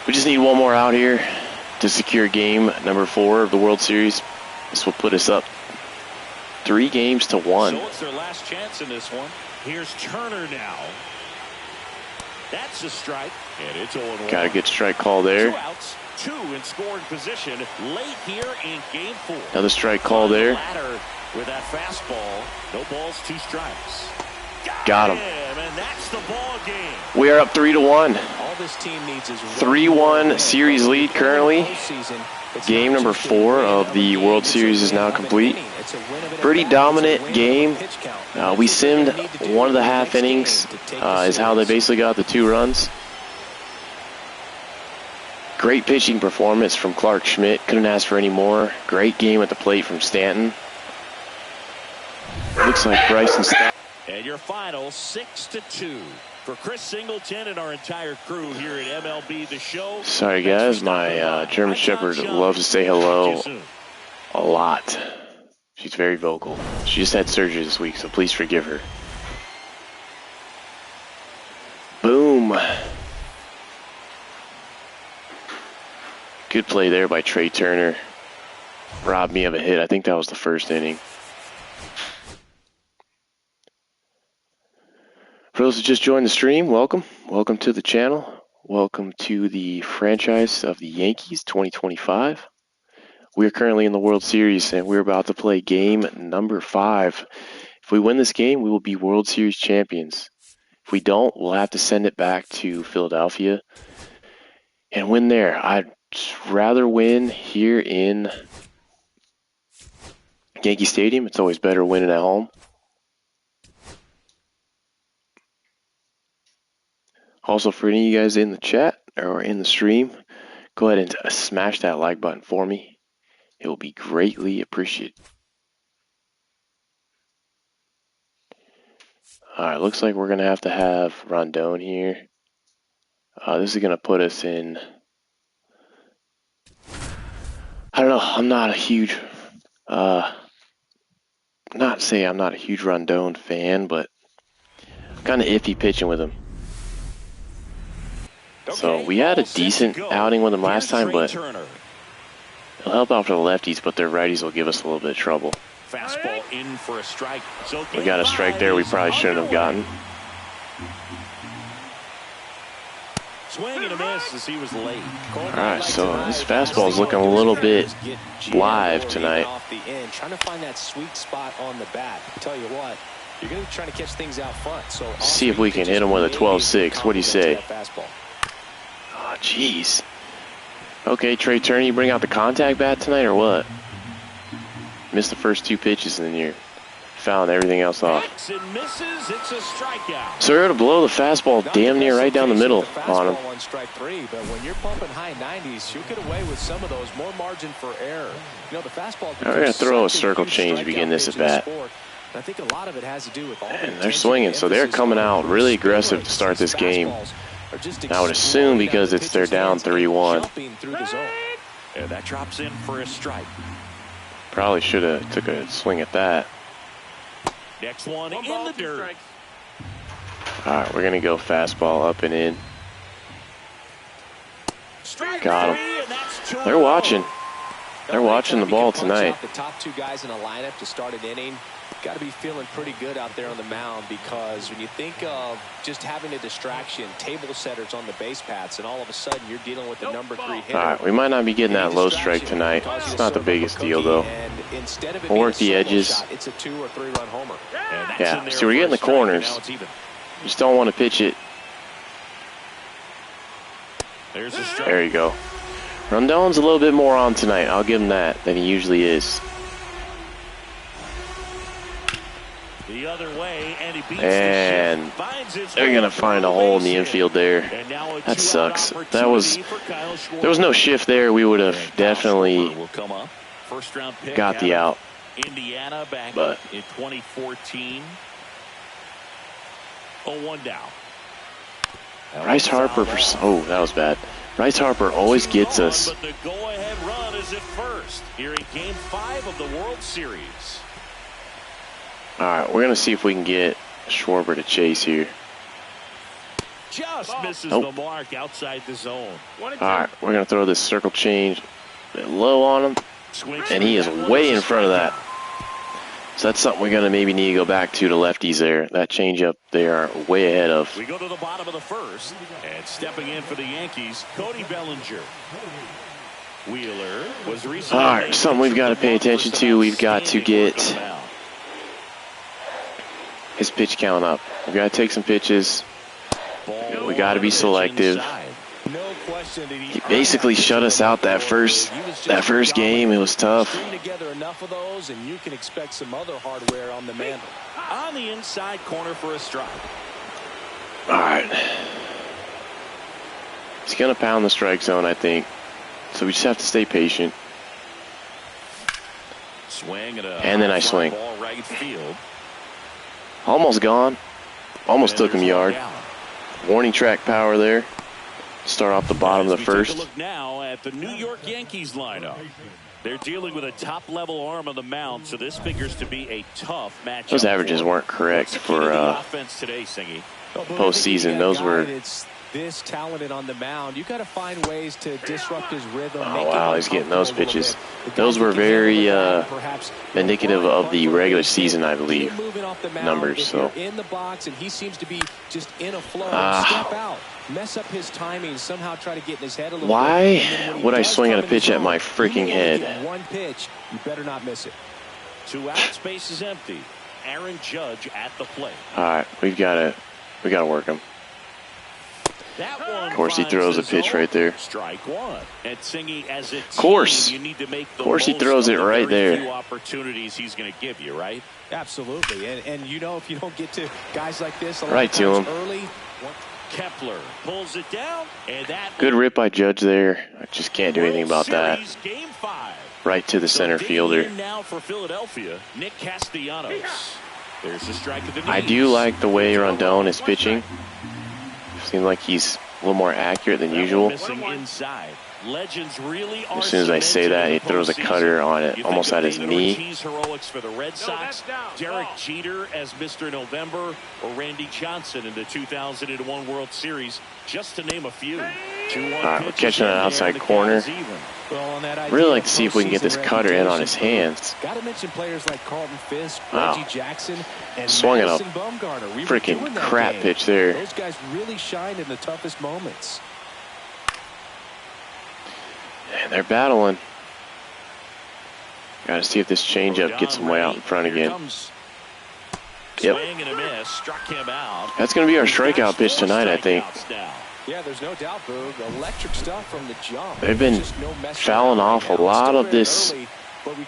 We just need one more out here to secure game number 4 of the World Series. This will put us up 3-1. So it's their last chance in this one. Here's Turner now. That's a strike. And it's 0-1. Got a good strike call there. 2 outs, 2 in scoring position late here in game 4. Another strike call there. With that fastball, no balls, 2 strikes. Got him. And that's the ball game. We are up 3-1. All this team needs is 3-1 series lead currently. Game number 4 of the World Series is now complete. Pretty dominant game. We simmed 1 of the half innings is how they basically got the 2 runs. Great pitching performance from Clark Schmidt. Couldn't ask for any more. Great game at the plate from Stanton. Looks like Bryson Stott. And your final 6-2 for Chris Singleton and our entire crew here at MLB The Show. Sorry guys, my German Shepherd loves to say hello a lot. She's very vocal. She just had surgery this week, so please forgive her. Boom. Good play there by Trey Turner. Robbed me of a hit. I think that was the first inning. For those who just joined the stream, welcome. Welcome to the channel. Welcome to the franchise of the Yankees 2025. We are currently in the World Series, and we're about to play game number 5. If we win this game, we will be World Series champions. If we don't, we'll have to send it back to Philadelphia and win there. I'd rather win here in Yankee Stadium. It's always better winning at home. Also, for any of you guys in the chat or in the stream, go ahead and smash that like button for me. It will be greatly appreciated. Alright, looks like we're going to have Rondon here. This is going to put us in... I don't know, I'm not a huge... not to say I'm not a huge Rondon fan, but I'm kind of iffy pitching with him. So we had a decent outing with him last time, but it'll help out for the lefties, but their righties will give us a little bit of trouble. Fastball in for a strike. So We got a strike there we probably shouldn't have gotten. Swing and a miss as he was late. Alright, so this fastball is looking a little bit live tonight. Trying to find that sweet spot on the bat. I tell you what, you're going to be trying to catch things out front. So See if we can hit him with a 12-6. What do you say? Oh, jeez. Okay, Trey Turner, you bring out the contact bat tonight or what? Missed the first 2 pitches and then you're fouling everything else off. It's a strikeout. So we're going to blow the fastball damn near right down the middle on him. On strike 3, but when you're pumping high 90s, you'll get away with some of those, more margin for error. You know, the fastball. We're going to throw a circle change to begin this at bat. I think a lot of it has to do with all And they're swinging, so they're coming out really aggressive to start this game. I would assume because they're down 3-1. And that drops in for a strike. Probably should have took a swing at that. Next one in the dirt. Alright, we're going to go fastball up and in. Got him. They're watching. They're watching the ball tonight. The top 2 guys in a lineup to start an inning. Got to be feeling pretty good out there on the mound, because when you think of just having a distraction, table setters on the base paths, and all of a sudden you're dealing with the number 3 hitter. Alright, we might not be getting that low strike tonight. It's not the biggest deal though. We'll work the edges. It's a 2 or 3 run homer. Yeah, see, we're getting the corners. Just don't want to pitch it. There you go. Rondon's a little bit more on tonight. I'll give him that than he usually is. The other way, and he beats And they're gonna find a hole in the infield there. That sucks. There was no shift there. We would have definitely got the out. Indiana back But in 2014. 0-1 down. Bryce Harper that was bad. Bryce Harper always gets us. But the go-ahead run is at first here in Game 5 of the World Series. All right, we're gonna see if we can get Schwarber to chase here. Just misses the mark outside the zone. All right, we're gonna throw this circle change a bit low on him, and he is way in front of that. So that's something we're gonna maybe need to go back to the lefties there. That changeup they are way ahead of. We go to the bottom of the first, and stepping in for the Yankees, Cody Bellinger. Wheeler was recently. All right, something we've got to pay attention to. We've got to get his pitch count up. We've got to take some pitches. We got to be selective. He basically shut us out that first game. It was tough. Together enough of those, and you can expect some other hardware on the mantle. On the inside corner for a strike. All right. He's gonna pound the strike zone, I think. So we just have to stay patient. And then I swing. Right field. Almost gone. Almost took him yard. Warning track power there. Start off the bottom of the first. Take a look now at the New York Yankees lineup. They're dealing with a top-level arm on the mound, so this figures to be a tough matchup. Those averages weren't correct for offense today, Singy. postseason. Those were this talented on the mound, you got to find ways to disrupt his rhythm. Oh, wow, he's getting those pitches. Those were very indicative of the regular season, I believe, numbers. So in the box and he seems to be just in a flow. Step out, mess up his timing, somehow try to get in his head a little bit. Why would I swing at a pitch at my freaking head? One pitch, you better not miss it. 2 outs, base is empty. Aaron Judge at the plate. All right, we gotta work him. Of course, he throws a pitch right there. Strike one. And Singy, as a team, Of course he throws it right there. Few opportunities he's going to give you, right? Absolutely. And you know, if you don't get to guys like this right to him early, Kepler pulls it down, and that good rip by Judge there. I just can't do anything about that. Game 5. Right to the center fielder. Now for Philadelphia, Nick Castellanos. There's a strike at the knees. I do like the way Rondon is pitching. Seems like he's a little more accurate than usual. Inside. Legends really are as soon as I say that, he throws a cutter on it, almost at his knee. Heroics for the Red Sox, Derek Jeter as Mr. November, or Randy Johnson in the 2001 World Series, just to name a few. All right, we're catching an outside corner. Really like to see if we can get this cutter in on his hands. Got to mention players like Carlton Fisk, wow. Reggie Jackson, and swung at a Bumgarner. freaking crap pitch there. Those guys really shined in the toughest moments. And they're battling. Got to see if this changeup gets him way out in front again. Yep. That's going to be our strikeout pitch tonight, I think. Yeah, there's no doubt, Boog. Electric stuff from the jump. They've been fouling off a lot of this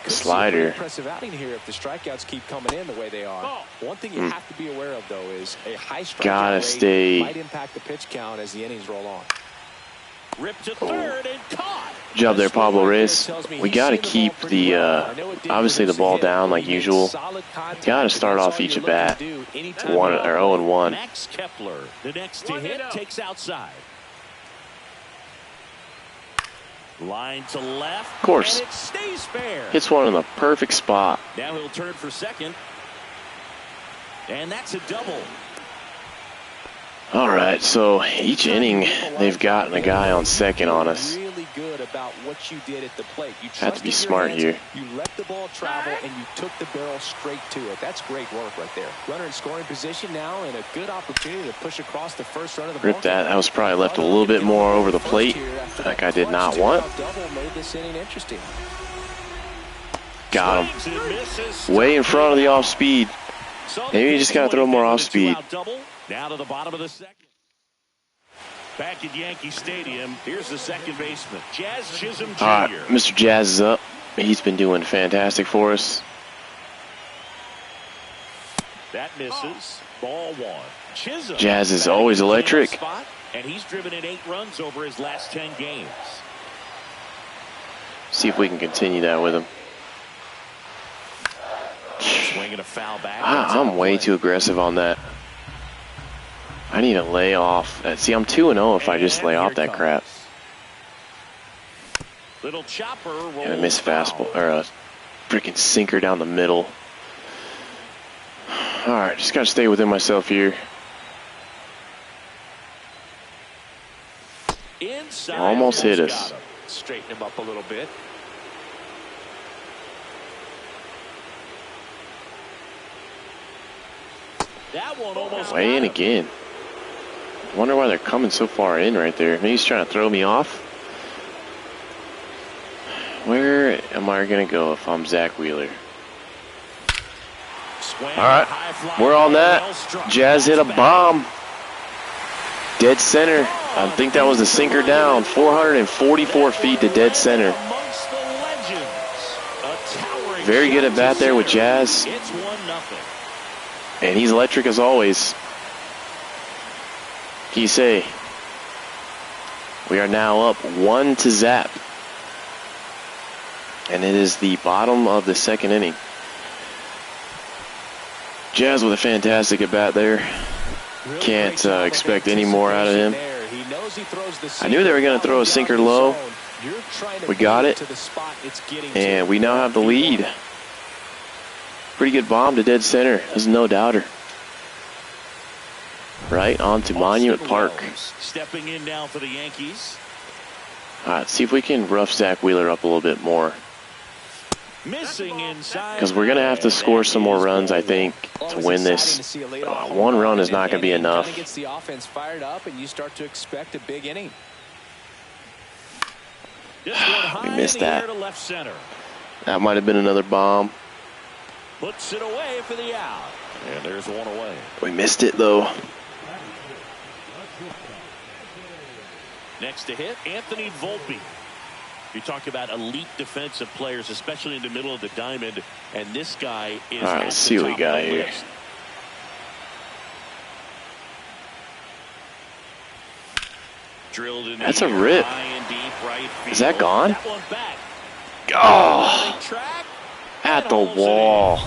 slider. Impressive outing here if the strikeouts keep coming in the way they are. One thing you have to be aware of, though, is a high strikeout rate might impact the pitch count as the innings roll on. Ripped to third and caught. Good job there, Pablo Reyes. We got to keep the obviously the ball down like usual. Got to start off each at bat 0-1. Max Kepler, the next to hit, takes outside. Line to left. Of course. And it stays fair. Hits one in the perfect spot. Now he'll turn for second. And that's a double. All right, so each inning they've gotten a guy on second on us. Really good about what you did at the plate. You have to be smart here. You let the ball travel and you took the barrel straight to it. That's great work right there. Runner in scoring position now and a good opportunity to push across the first run of the ball. Rip that. That was probably left a little bit more over the plate. Like I did not want. Made this inning interesting. Got him. Way in front of the off speed. Maybe you just got to throw more off speed. Now to the bottom of the second. Back at Yankee Stadium, here's the second baseman, Jazz Chisholm Jr. All right, Mr. Jazz is up. He's been doing fantastic for us. That misses. Ball one. Chisholm. Jazz is always electric. And he's driven in 8 runs over his last 10 games. See if we can continue that with him. Swinging a foul back. I'm way too aggressive on that. I need to lay off. See, I'm 2-0 if I just lay off that crap. Little chopper and a missed fastball or a freaking sinker down the middle. All right, just gotta stay within myself here. Inside. Almost hit us. Straighten him up a little bit. That one almost way in again. Wonder why they're coming so far in right there. Maybe he's trying to throw me off. Where am I going to go if I'm Zach Wheeler? All right, we're on that. Jazz hit a bomb. Dead center. I think that was a sinker down. 444 feet to dead center. Very good at bat there with Jazz. It's 1-0. And he's electric as always. What can you say? We are now up 1-0. And it is the bottom of the second inning. Jazz with a fantastic at bat there. Can't expect any more out of him. I knew they were going to throw a sinker low. We got it. And we now have the lead. Pretty good bomb to dead center. There's no doubter. right onto Monument Park. Stepping in now for the Yankees. All right, see if we can rough Zach Wheeler up a little bit more. Missing inside. Because we're going to have to score some more runs, I think, to win this. One run is not going to be enough. Kind of gets the offense fired up, and you start to expect a big inning. We missed that. To left center. That might have been another bomb. Puts it away for the out. And there's one away. We missed it, though. Next to hit, Anthony Volpe. You talk about elite defensive players, especially in the middle of the diamond, and this guy is. All right, let's see what we got here. Drilled in. That's a rip. Right, is that gone? That one back. Oh, at the wall.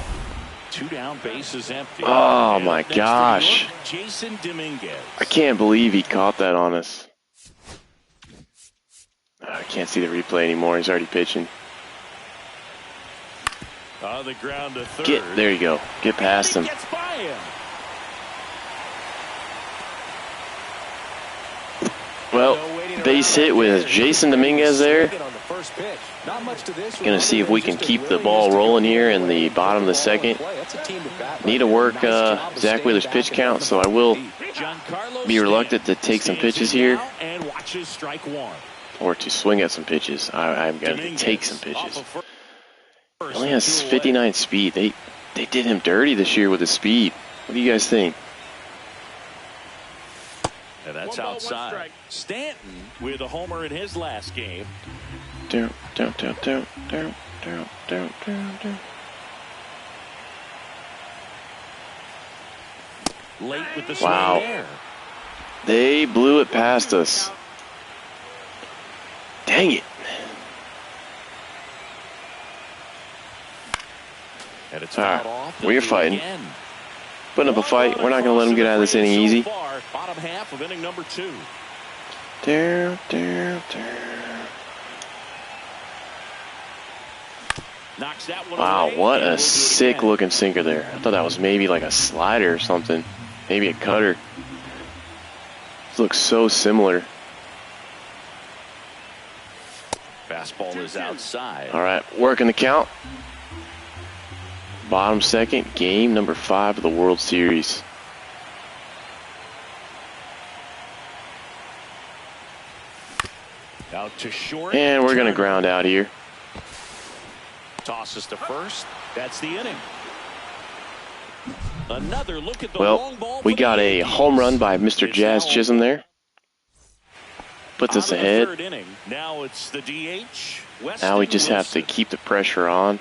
2 down, bases empty. Oh my gosh! Jason Dominguez. I can't believe he caught that on us. I can't see the replay anymore. He's already pitching. On the ground to third. There you go. Get past him. Gets by him. Well, base hit with Jason Dominguez there. Gonna see if we can keep the ball rolling here in the bottom of the second. Need to work Zach Wheeler's pitch count, so I will be reluctant to take some pitches here. Or to swing at some pitches. I'm going to take some pitches. He only has 59 speed. They did him dirty this year with his speed. What do you guys think? And that's outside. Stanton with a homer in his last game. Down. Late with the swing there. They blew it past us. Dang it. And it's all right, off. we're fighting. Putting up a fight. We're not going to let them get out of this inning easy. Bottom half of inning number 2. Down. Knocks that one wow, away, what a sick looking sinker there. I thought that was maybe like a slider or something. Maybe a cutter. This looks so similar. Fastball is outside. All right, working the count. Bottom second, game number 5 of the World Series. Out to short. And we're going to ground out here. Tosses to first. That's the inning. Another look at the long ball. Well, we got a home run by Mr. Jazz Chisholm there. Puts us ahead. Now it's the DH. Now we just have to keep the pressure on.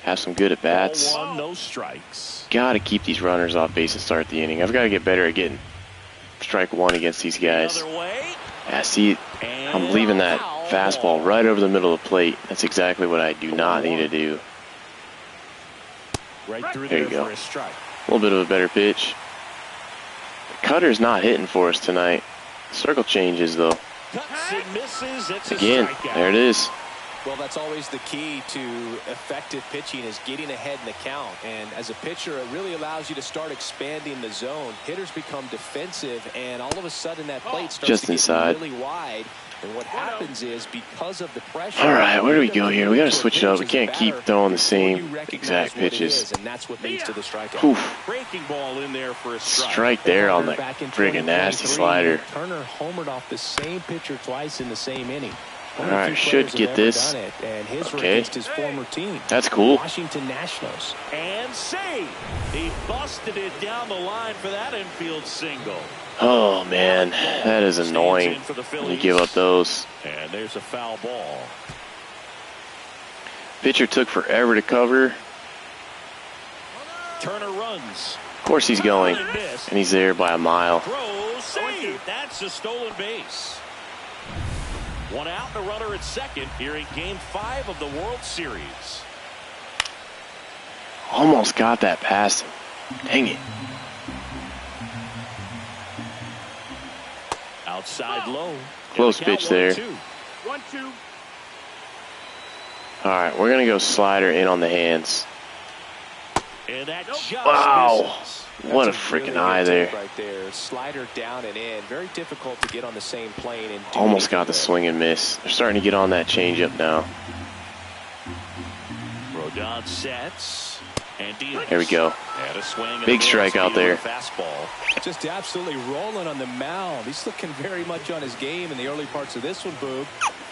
Have some good at bats. No strikes. Got to keep these runners off base and start the inning. I've got to get better at getting strike one against these guys. Yeah, see, I'm leaving that fastball right over the middle of the plate. That's exactly what I do not need to do. There you go. A little bit of a better pitch. The cutter's not hitting for us tonight. Circle changes though. Again, there it is. Well, that's always the key to effective pitching, is getting ahead in the count. And as a pitcher, it really allows you to start expanding the zone. Hitters become defensive, and all of a sudden that plate starts just to inside. Get really wide. And what happens is, because of the pressure... All right, where do we go here? We got to switch it up. We can't keep throwing the same exact pitches. And that's what leads to the strikeout. Breaking ball in there for a strike there on the friggin' nasty slider. Turner homered off the same pitcher twice in the same inning. All right, should get this. Okay, his former team. That's cool. Washington Nationals. And save. He busted it down the line for that infield single. Oh man, that is annoying when you give up those. And there's a foul ball. Pitcher took forever to cover. Turner runs. Of course he's going, and he's there by a mile. Throws, save. That's a stolen base. One out and a runner at second here in Game 5 of the World Series. Almost got that past him. Dang it. Outside low. Close pitch there. 1-2. All right, we're going to go slider in on the hands. And that just wow. misses. What a That's freaking really eye good there. take right there. Slider down and in. Very difficult to get on the same plane and do Almost got the anything swing and miss. They're starting to get on that changeup now. Rodon sets. And There we go. and a swing and Big a miss. strikeout there. Fastball. Just absolutely rolling on the mound. He's looking very much on his game in the early parts of this one, Boog.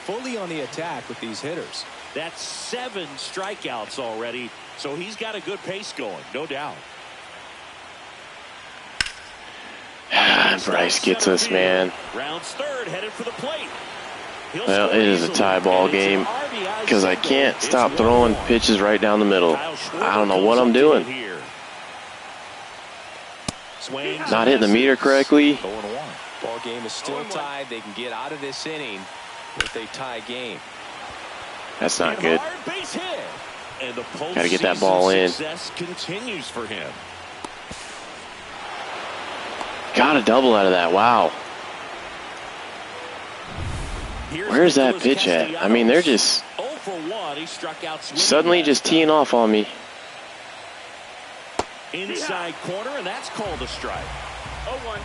Fully on the attack with these hitters. That's 7 strikeouts already, so he's got a good pace going, no doubt. Bryce gets us, man. Rounds third, headed for the plate. Well, it is a tie ball game because I can't stop throwing pitches right down the middle. I don't know what I'm doing. Not hitting the meter correctly. 0-1. Ball game is still tied. They can get out of this inning if they tie game. That's not good. Got Gotta get that ball in. Success continues for him. Got a double out of that. Wow. Where's that pitch at? I mean, they're just suddenly just teeing off on me. Inside corner, and that's called a strike. 0-1.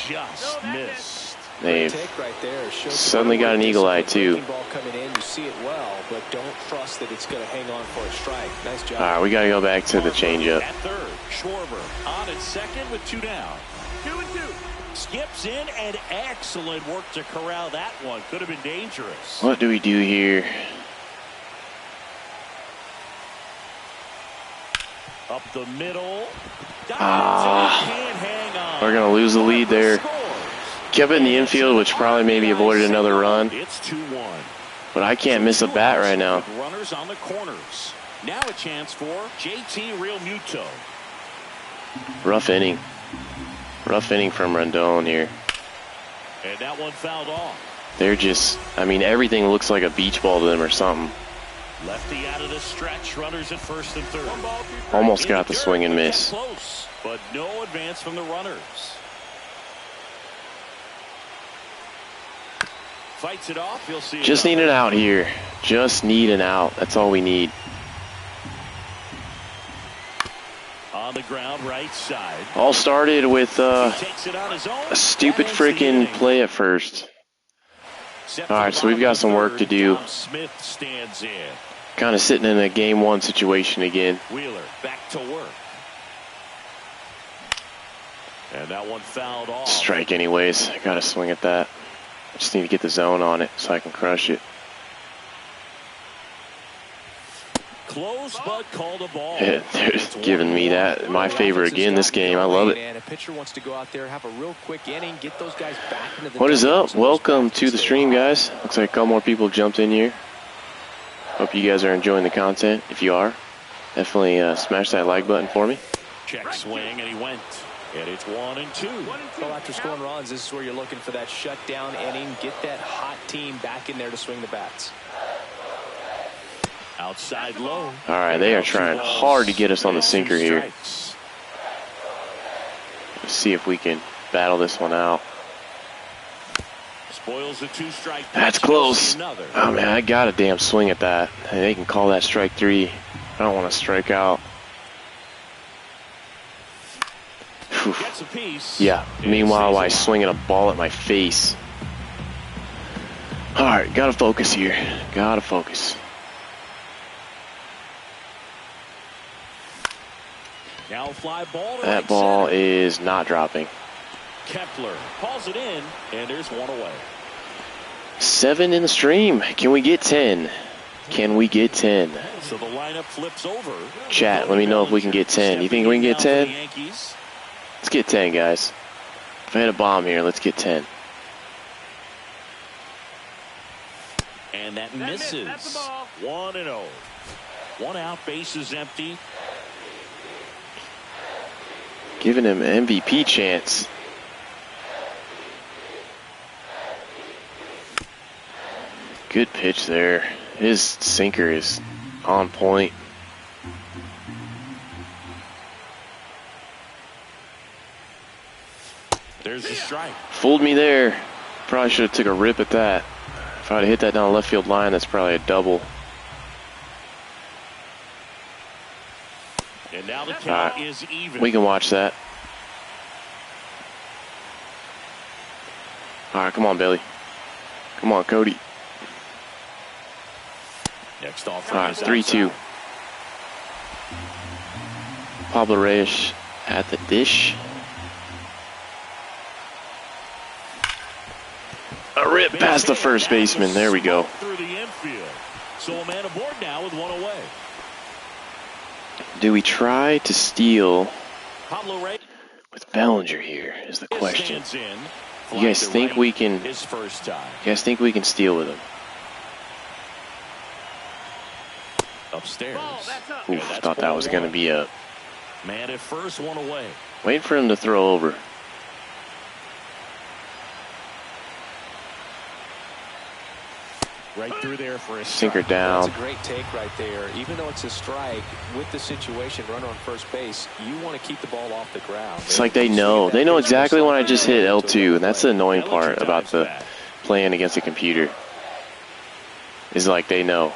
Just missed. They've Right there. suddenly got an eagle eye too. Ball coming in, you see it well, but don't trust that it's going to hang on for a strike. Nice job. All right, we got to go back to the changeup. At third, Schwarber on at second with 2 down. 2-2. Skips in, and excellent work to corral that one. Could have been dangerous. What do we do here? Up the middle. We're Can't hang on. going to lose the lead there. Kept it in the infield, which probably maybe avoided another run. It's 2-1. But I can't miss a bat right now. Runners on the corners. Now a chance for JT Realmuto. Rough inning. Rough inning from Rendon here. And that one fouled off. They're just, I mean, everything looks like a beach ball to them or something. Lefty out of the stretch. Runners at first and third. 1 ball, 2 strikes. Almost got the swing and miss. Close, but no advance from the runners. Fights it off. You'll see. Just need an out here. Just need an out. That's all we need. On the ground, right side. All started with Takes it on his own. a stupid Ends the freaking inning. play at first. Set All for right, the so we've bottom got of some work third. to do. Tom Smith stands in. Kind of sitting in a game 1 situation again. Wheeler back to work. And that one fouled off. Strike anyways. I got to swing at that. I just need to get the zone on it so I can crush it. Close, but called a ball. They're giving me that my favor again this game. I love it. And a pitcher wants to go out there, have a real quick inning, get those guys back into the What is dugouts up? and those Welcome bats to the stay stream, hot. guys. Looks like a couple more people jumped in here. Hope you guys are enjoying the content. If you are, definitely smash that like button for me. Check swing, and he went. And it's 1-2. Well, after scoring runs, this is where you're looking for that shutdown inning. Get that hot team back in there to swing the bats. Outside low. All right, they are trying hard to get us on the sinker here. Strikes. Let's see if we can battle this one out. Spoils the 2-strike. That's pitch. close. Another. Oh, man, I got a damn swing at that. They can call that strike 3. I don't want to strike out. Whew. Gets a piece. Yeah, meanwhile, I swinging a ball at my face. All right, got to focus here. Got to focus. Now fly ball to That right ball center. is not dropping. Kepler calls it in, and there's one away. 7 in the stream. Can we get 10? Can we get 10? So the lineup flips over. Chat, let me know if we can get 10. You think we can get 10? Let's get 10, guys. If I hit a bomb here, let's get 10. And that misses. That's the ball. 1-0. 1 out, bases empty. Giving him an MVP chance. Good pitch there. His sinker is on point. There's the strike. Fooled me there. Probably should have took a rip at that. If I'd have hit that down the left field line, that's probably a double. And now the count is even. We can watch that. All right, come on, Billy. Come on, Cody. Next off. All right, 3-2. Pablo Reyes at the dish. A rip past the first baseman. There we go. Through the infield. So a man aboard now with one away. Do we try to steal Pablo Reyes with Bellinger here is the question. in. You guys think we can? His first time. You guys think we can steal with him? Upstairs. Oof, thought that was going to be a man at first, one away. Wait for him to throw over. Right through there for a sinker strike. down. That's a great take right there. Even though it's a strike, with the situation, runner on first base, you want to keep the ball off the ground. It's like they know. They know exactly when I just hit L2, and that's the annoying part about the playing against a computer. Is like they know.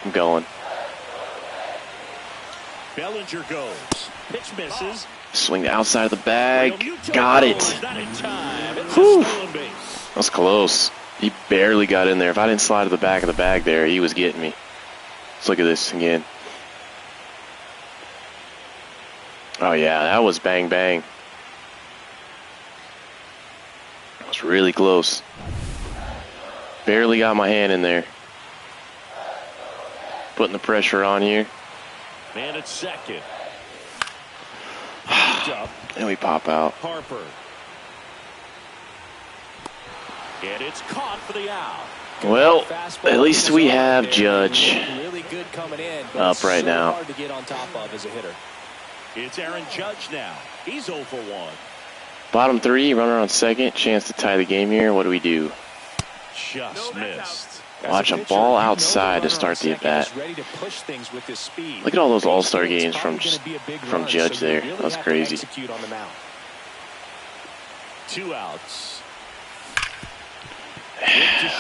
I'm going. Bellinger goes. Pitch misses. Swing outside of the bag. Got it. Whew. That was close. He barely got in there. If I didn't slide to the back of the bag there, he was getting me. Let's look at this again. Oh, yeah, that was bang, bang. That was really close. Barely got my hand in there. Putting the pressure on here. Man at second. And we pop out. Harper. And it's caught for the out. Well, at least we have Judge up right now. Hard to get on top of as a hitter. It's Aaron Judge now. He's 0 for 1. Bottom 3, runner on second. Chance to tie the game here. What do we do? Just missed. Watch a ball outside to start the at-bat. Look at all those all-star games from Judge there. That was crazy. 2 outs.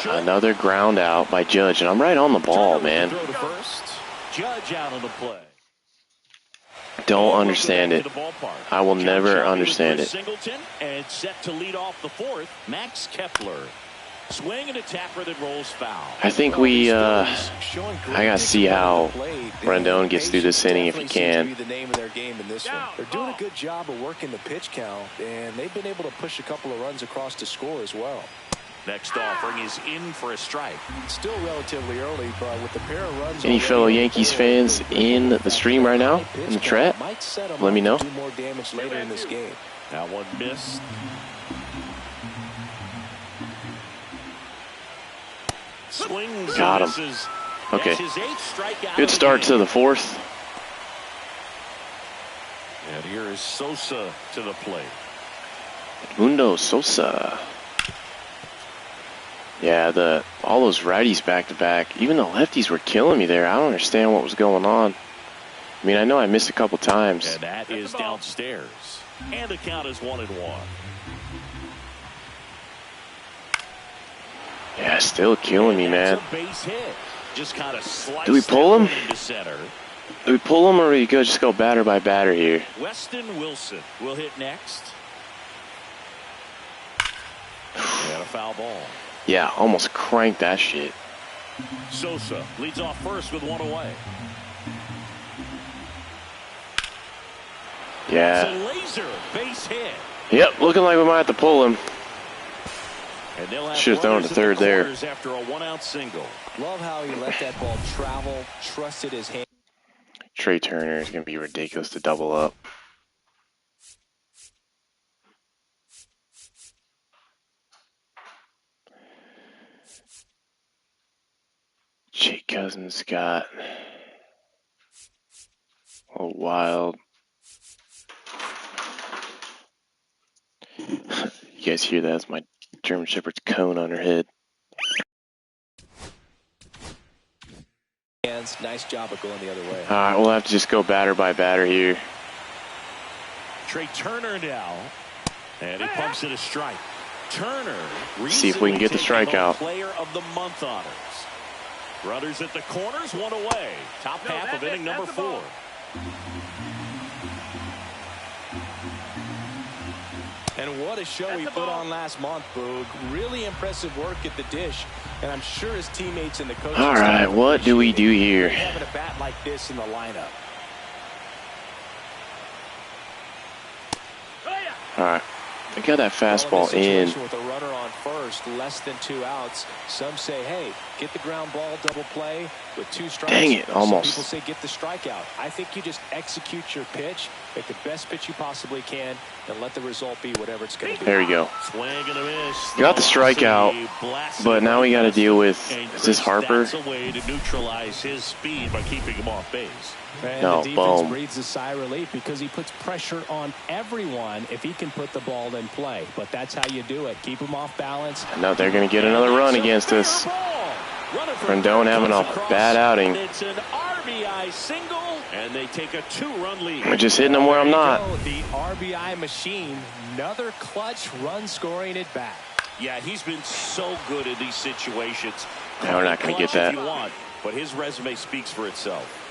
Another ground out by Judge, and I'm right on the ball, man. Judge out on the play. Don't understand it. I will never understand it. Singleton and set to lead off the fourth, Max Kepler. Swing and a tapper that rolls foul. I think we, I gotta see how Rendon gets through this inning if he can. They're doing a good job of working the pitch count, and they've been able to push a couple of runs across to score as well. Next offering is in for a strike. Still relatively early, but with the pair of runs. Any fellow Yankees fans in the stream right now, in the chat? Let me know. Do more damage later in this game. That one missed. Swings. Got him. Okay. Good start to the fourth. And here is Sosa to the plate. Mundo Sosa. Yeah, all those righties back to back. Even the lefties were killing me there. I don't understand what was going on. I mean, I know I missed a couple times. And that is downstairs. And the count is 1-1. Yeah, still killing me, man. Base hit. Just kind of do we pull him? Center. Do we pull him, or do we just go batter by batter here? Weston Wilson will hit next. And a foul ball. Yeah, almost cranked that shit. Sosa leads off first with 1 away. Yeah. It's a laser base hit. Yep, looking like we might have to pull him. And they'll have should have thrown to third there. After a 1-out single. Love how he let that ball travel, trusted his hand. Trey Turner is going to be ridiculous to double up. Jake Cousins got a wild. You guys hear that? That's my German Shepherd's cone on her head. Nice job of going the other way. All right, we'll have to just go batter by batter here. Trey Turner now, and he pumps it a strike. Turner. See if we can get the strikeout. Player of the month honors. Runners at the corners, one away. Top half of inning number 4. And what a show he put on last month, Boog. Really impressive work at the dish. And I'm sure his teammates in the coaching All right, what do we do here? Having a bat like this in the lineup. All right. I got that fastball in. With a runner on first, less than 2 outs. Some say, hey, get the ground ball, double play with 2 strikes. Dang it, almost. Some people say get the strikeout. I think you just execute your pitch, make the best pitch you possibly can, and let the result be whatever it's going to be. There you go. Swing and a miss. Got the strikeout, but now we got to deal with, is this Harper? That's a way to neutralize his speed by keeping him off base. And No, the defense boom. breathes a sigh of relief because he puts pressure on everyone if he can put the ball in play. But that's how you do it. Keep him off balance. No, they're going to get another run against us. Rendon having a bad outing. It's an RBI single, and they take a 2-run lead. I'm just hitting them where I'm not. The RBI machine, another clutch run scoring at bat. Yeah, he's been so good in these situations. No, we're not going to get that. If you want, but his resume speaks for itself.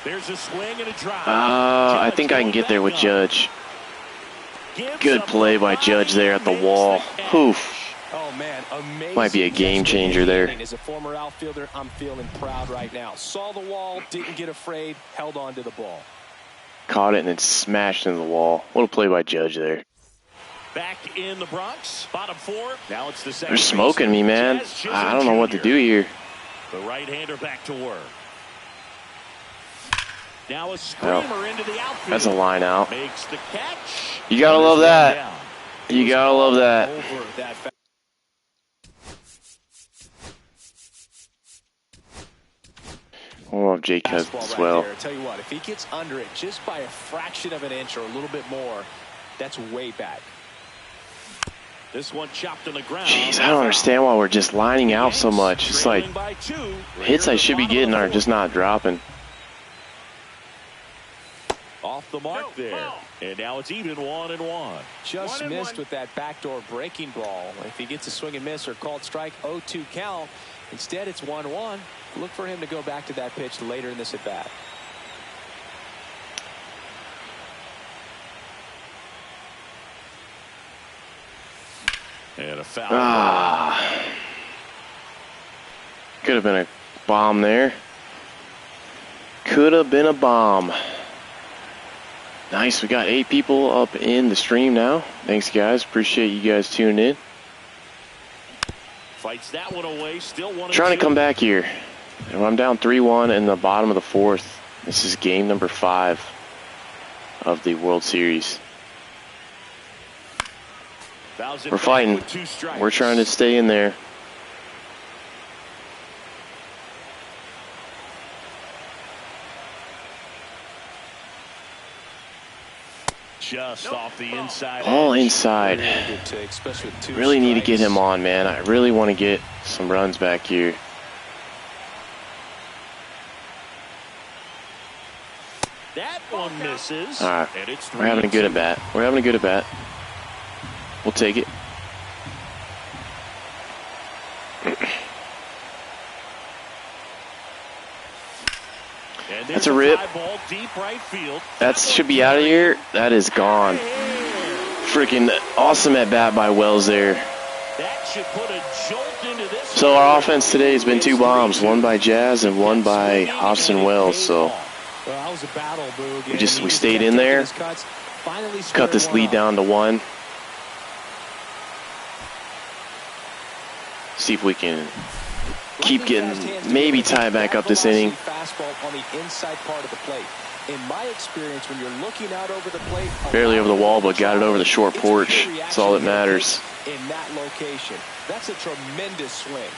There's a swing and a drive. I think I can get there with Judge. Good play by Judge there at the wall. Oof. Oh man, amazing. Might be a game changer there. As a former outfielder, I'm feeling proud right now. Saw the wall, didn't get afraid, held on to the ball. Caught it and then smashed into the wall. What a play by Judge there. Back in the Bronx, bottom 4. Now it's the second. They're smoking me, man. I don't know what to do here. The right-hander back to work. Now a screamer into the outfield. That's a line out. Makes the catch. You gotta love that. You gotta love that. Over that. I love Jay Cousins as well. Right there. Tell you what, if he gets under it just by a fraction of an inch or a little bit more, that's way back. This one chopped on the ground. Jeez, I don't understand why we're just lining out so much. It's like hits I should be getting are just not dropping. Off the mark there. And now it's even 1-1. Just missed with that backdoor breaking ball. If he gets a swing and miss or called strike, 0-2 count. Instead, it's 1-1. Look for him to go back to that pitch later in this at bat. And a foul. Could have been a bomb there. Could have been a bomb. Nice. We got 8 people up in the stream now. Thanks, guys. Appreciate you guys tuning in. Fights that one away. Still 1-2. Trying to come back here. I'm down 3-1 in the bottom of the 4th. This is game number 5 of the World Series. We're fighting. We're trying to stay in there. Just off the inside. All inside. Really need to get him on, man. I really want to get some runs back here. That one misses. All right. We're having a good at bat. We're having a good at bat. We'll take it. That's a rip. That should be out of here. That is gone. Freaking awesome at bat by Wells there. So our offense today has been 2 bombs, one by Jazz and one by Austin Wells. So we stayed in there, cut this lead down to 1. See if we can keep getting, maybe tie back up this inning. On the inside part of the plate. In my experience, when you're looking out over the plate, barely over the wall, but got it over the short porch. That's all that matters. In that location, that's a tremendous swing.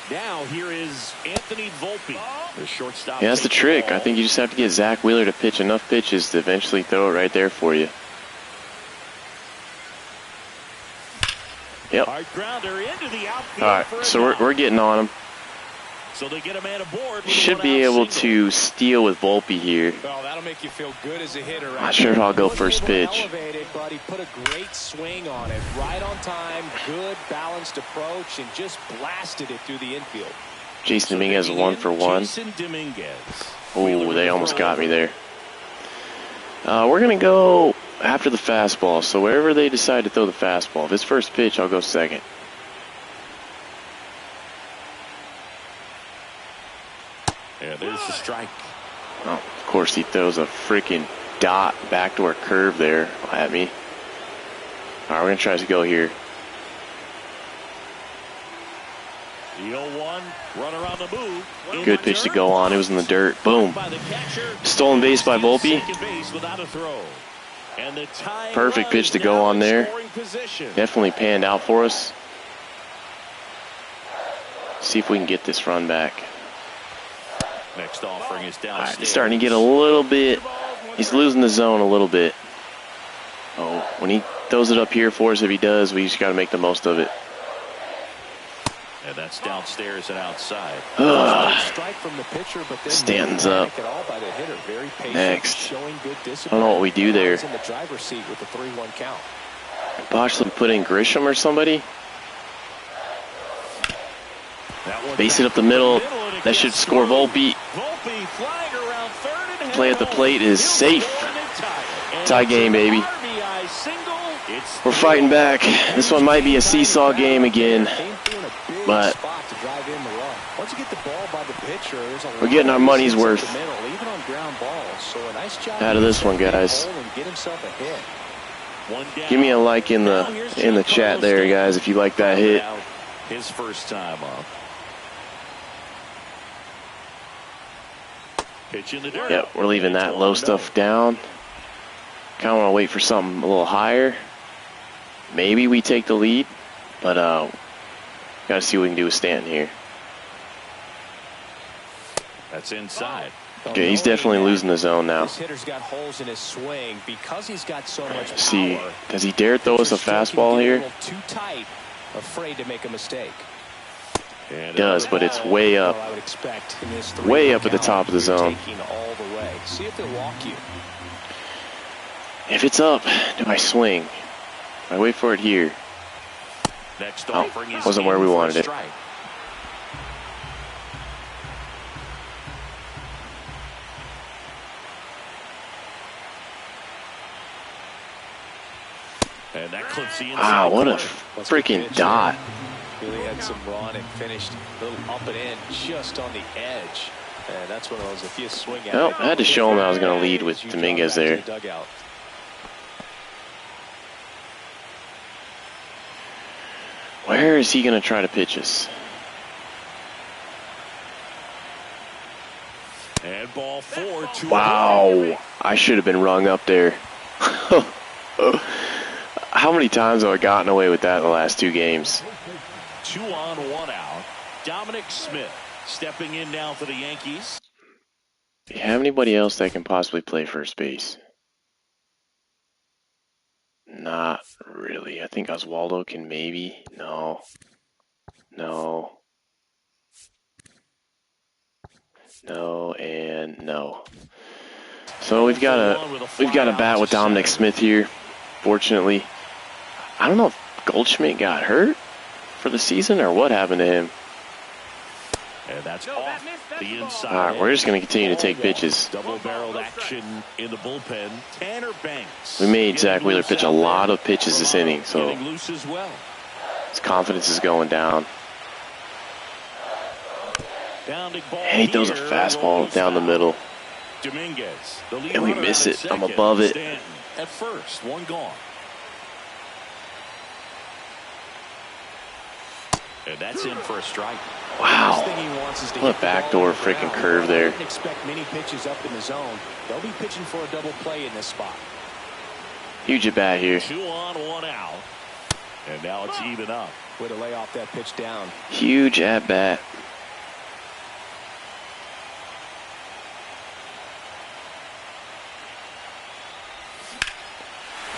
Now here is Anthony Volpe, the shortstop. Yeah, that's the trick. I think you just have to get Zach Wheeler to pitch enough pitches to eventually throw it right there for you. Yep. All right, so we're getting on him. So they get a man aboard. Should be able to steal with Volpe here. Well, that'll make you feel good as a hitter. Right? Not sure if I'll go first pitch. Elevated, but he put a great swing on it, right on time, good balanced approach, and just blasted it through the infield. Jason Dominguez 1 for 1. Oh, they almost got me there. We're gonna go after the fastball. So wherever they decide to throw the fastball, if it's first pitch, I'll go second. Yeah, there's the strike. Oh, of course, he throws a freaking dot backdoor curve there at me. All right, we're going to try to go here. The 0-1, runner on the move. Good pitch to go on. It was in the dirt. Boom. Stolen base by Volpe. Perfect pitch to go on there. Definitely panned out for us. See if we can get this run back. Next offering is down. Right, he's starting to get a little bit. He's losing the zone a little bit. Oh, when he throws it up here for us, if he does, we just got to make the most of it. And that's downstairs and outside. Strike from the pitcher, but then Stanton's up. Very patient, next. Showing good I discipline. don't know what we do there. In the driver's seat with the 3-1 count. Possibly put in Grisham or somebody. Base it up the middle. That should score Volpe. Play at the plate is safe. Tie game, baby. We're fighting back. This one might be a seesaw game again. But we're getting our money's worth out of this one, guys. Give me a like in the chat there, guys, if you like that hit. His first time up. Pitch in the dirt. Yep, we're leaving that low stuff down. Kind of want to wait for something a little higher. Maybe we take the lead, but got to see what we can do with Stanton here. That's inside. Okay, he's definitely losing the zone now. This hitter's got holes in his swing because he's got so much power. See, does he dare throw us a fastball here? Too tight, afraid to make a mistake. It does, but it's way up. Way up at the top of the zone. See if they'll walk you. If it's up, do I swing? I wait for it here. Next Oh, wasn't where we wanted it. And that clips the inside. Wow, what a freaking dot. Really had some run and finished a little up and in just on the edge. And that's one of those, if you swing at Well, it, I had to show him I was going to lead with Dominguez there. Where is he going to try to pitch us? And ball 4, 2. Wow, I should have been rung up there. How many times have I gotten away with that in the last 2 games? 2 on, 1 out. Dominic Smith stepping in now for the Yankees. Do you have anybody else that can possibly play first base? Not really. I think Oswaldo can maybe. No. No. No and no. So we've got a bat with Dominic Smith here. Fortunately, I don't know if Goldschmidt got hurt for the season or what happened to him. And that's off the inside. All right, we're just going to continue to take pitches. Double-barreled action in the bullpen. Tanner Banks. We made Zach Wheeler pitch a lot of pitches this inning, so his confidence is going down. And he throws a fastball down the middle. Dominguez, and we miss it. I'm above it. At first, 1 gone. And that's in for a strike. Wow. What a backdoor freaking curve there. Expect many pitches up in the zone. They'll be pitching for a double play in this spot. Huge at bat here. 2 on, 1 out. And now it's even up. Way to lay off that pitch down. Huge at bat.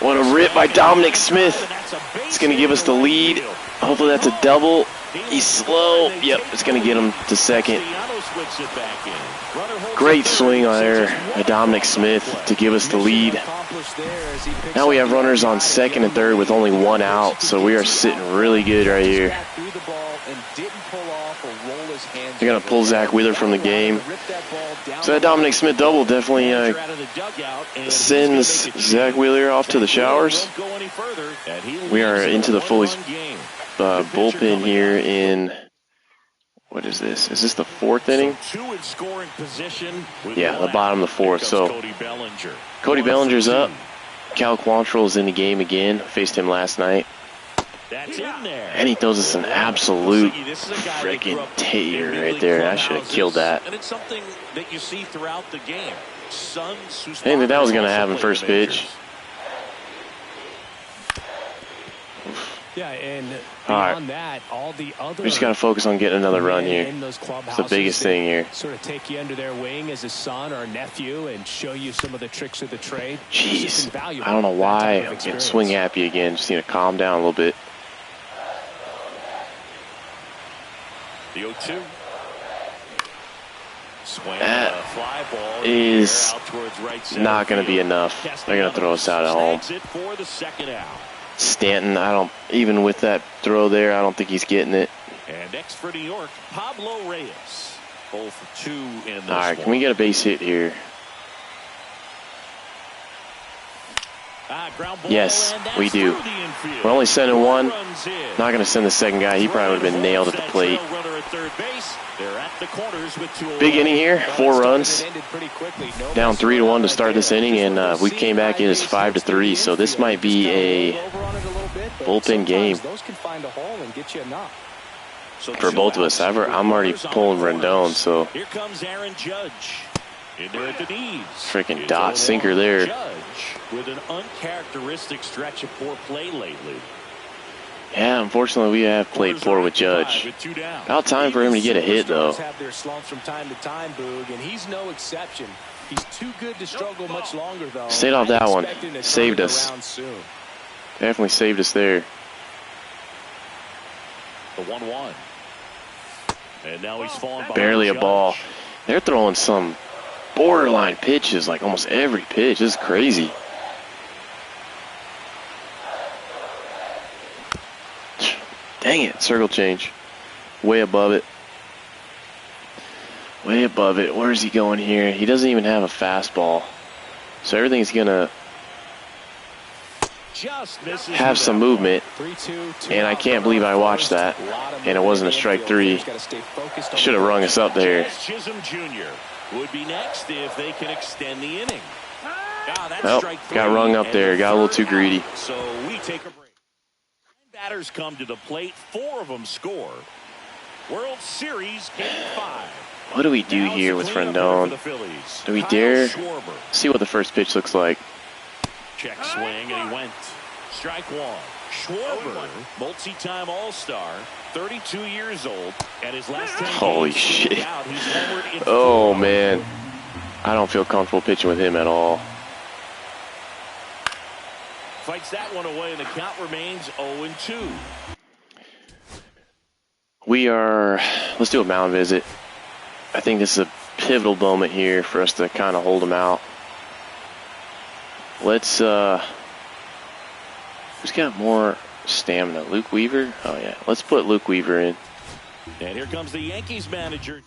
What a rip by Dominic Smith. It's going to give us the lead. Hopefully that's a double. He's slow. Yep, it's going to get him to second. Great swing on there by Dominic Smith to give us the lead. Now we have runners on second and third with only one out, so we are sitting really good right here. They're going to pull Zach Wheeler from the game. So that Dominic Smith double definitely sends Zach Wheeler off to the showers. We are into the fully bullpen here in, what is this? Is this the fourth inning? Yeah, the bottom of the fourth. So Cody Bellinger's up. Cal Quantrill is in the game again. Faced him last night. And he throws us an absolute freaking tater right there. I should have killed that. And it's something that you see throughout the game. I didn't think that was going to happen first pitch. Yeah, and beyond that, all the other we just got to focus on getting another run here. It's the biggest thing here. Sort of take you under their wing as a son or a nephew and show you some of the tricks of the trade. Jeez, I don't know why I'm getting swing happy again. Just need to calm down a little bit. The 0-2. That is not going to be enough. They're going to throw us out at home. Stanton, even with that throw there, I don't think he's getting it. And next for New York, Pablo Reyes. 0 for 2 in this one. All right, can we get a base hit here? Yes, we do. We're only sending one. Not going to send the second guy. He probably would have been nailed at the plate. Big inning here, 4 runs. Down 3-1 to start this inning, and we came back in as 5-3. So this might be a bullpen game for both of us. I'm already pulling Rendon, so here comes Aaron Judge. In there at the knees. Freaking dot sinker there. Judge with an uncharacteristic stretch of poor play lately. Yeah, unfortunately, we have played poor with Judge. About time for him to get a hit, though. Have their slumps from time to time, Boog, and he's no exception. He's too good to struggle much longer, though. Stayed off that one. Saved us. Definitely saved us there. The 1-1. And now he's fallen barely a ball. They're throwing some borderline pitches, like almost every pitch. This is crazy. Dang it, circle change. Way above it. Way above it. Where is he going here? He doesn't even have a fastball. So everything's going to have some movement. And I can't believe I watched that. And it wasn't a strike 3. Should have rung us up there. Would be next if they can extend the inning. Nope, got rung up there. Got a little too greedy. So we take a break. 9 batters come to the plate. 4 of them score. World Series Game 5. What do we do here with Rendon? Do we dare see what the first pitch looks like? Check swing, and he went. Strike 1. Schwarber, multi-time All-Star, 32 years old, and his last 10 holy shit. Oh, man. I don't feel comfortable pitching with him at all. Fights that one away, and the count remains 0-2. Let's do a mound visit. I think this is a pivotal moment here for us to kind of hold him out. Who's got more stamina? Luke Weaver? Oh, yeah. Let's put Luke Weaver in. And here comes the Yankees manager.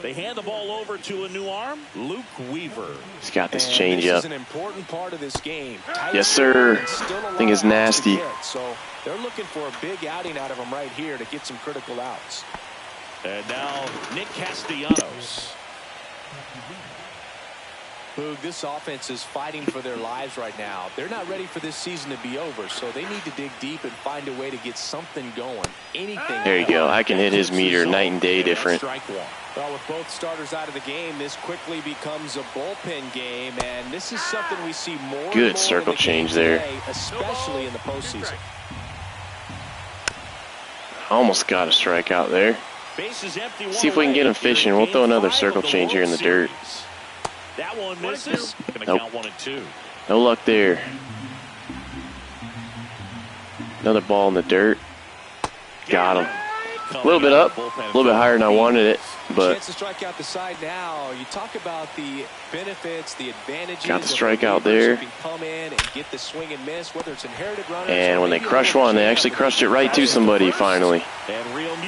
They hand the ball over to a new arm, Luke Weaver. He's got this changeup. This is an important part of this game. Yes, sir. I think it's nasty. So they're looking for a big outing out of him right here to get some critical outs. And now Nick Castellanos. Boog, this offense is fighting for their lives right now. They're not ready for this season to be over, so they need to dig deep and find a way to get something going. Anything. There you go. I can hit his meter night and day different. Well, with both starters out of the game, this quickly becomes a bullpen game, and this is something we see more. Good circle change there. Today, especially in the postseason. Almost got a strikeout there. See if we can get him fishing. We'll throw another circle change here in the dirt. That one misses. Nope. Count 1-2. No luck there. Another ball in the dirt. Got him. A little bit up, a little bit higher than I wanted it, but chance to strike out the side now. You talk about the benefits, the advantages. got the strikeout there. Come in and get the swing and miss, whether it's inherited runners. And when they crush one, they actually crushed it right to somebody finally.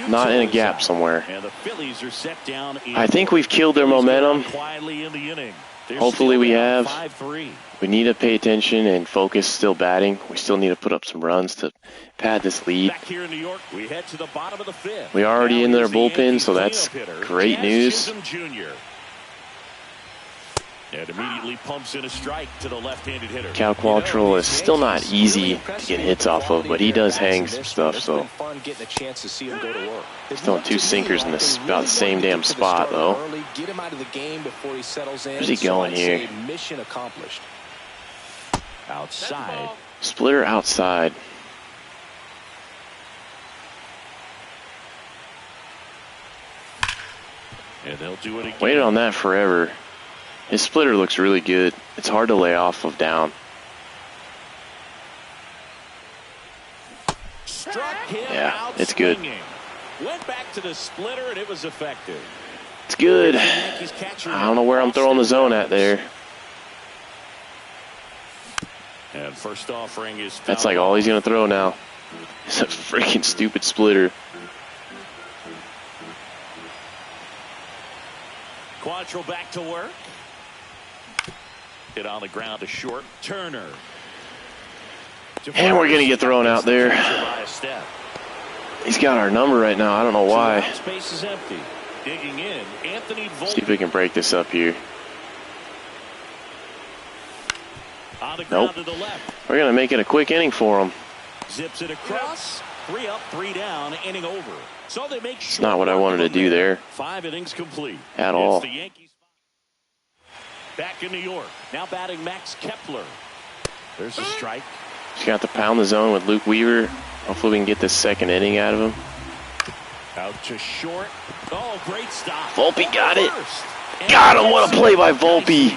Not in a gap somewhere. And the Phillies are set down. I think we've killed their momentum. Quietly in the inning. Hopefully we have. 5-3. We need to pay attention and focus still batting. We still need to put up some runs to pad this lead. Back here in New York, we head to the bottom of the fifth. We are already in their bullpen, Yankees so that's cleanup hitter, great news. Jr. And immediately pumps in a strike to the left-handed hitter. Cal Quantrill is still not easy to get hits off of, but he does hang some stuff, so. He's throwing 2 sinkers in about the same damn spot, though. Where's he going here? Mission accomplished. Outside. Splitter outside. And they'll do it again. Waited on that forever. His splitter looks really good. It's hard to lay off of down. Yeah, it's good. Went back to the splitter and it was effective. It's good. I don't know where I'm throwing the zone at there. And first offering is That's like all he's going to throw now. It's a freaking stupid splitter. Quantrill back to work. Hit on the ground to short. Turner. And we're going to get thrown out there. He's got our number right now. I don't know why. Space is empty. Digging in. Anthony Volpe. See if we can break this up here. On the ground to Nope. the left. We're going to make it a quick inning for him. Zips it across. 3 up, 3 down. Inning over. So they make It's not what I wanted to do there. 5 innings complete. At all. It's the Yankees back in New York. Now batting Max Kepler. There's a strike. He's got to pound the zone with Luke Weaver. Hopefully we can get this second inning out of him. Out to short. Oh, great stop. Volpe got it. Got him. What a play by Volpe.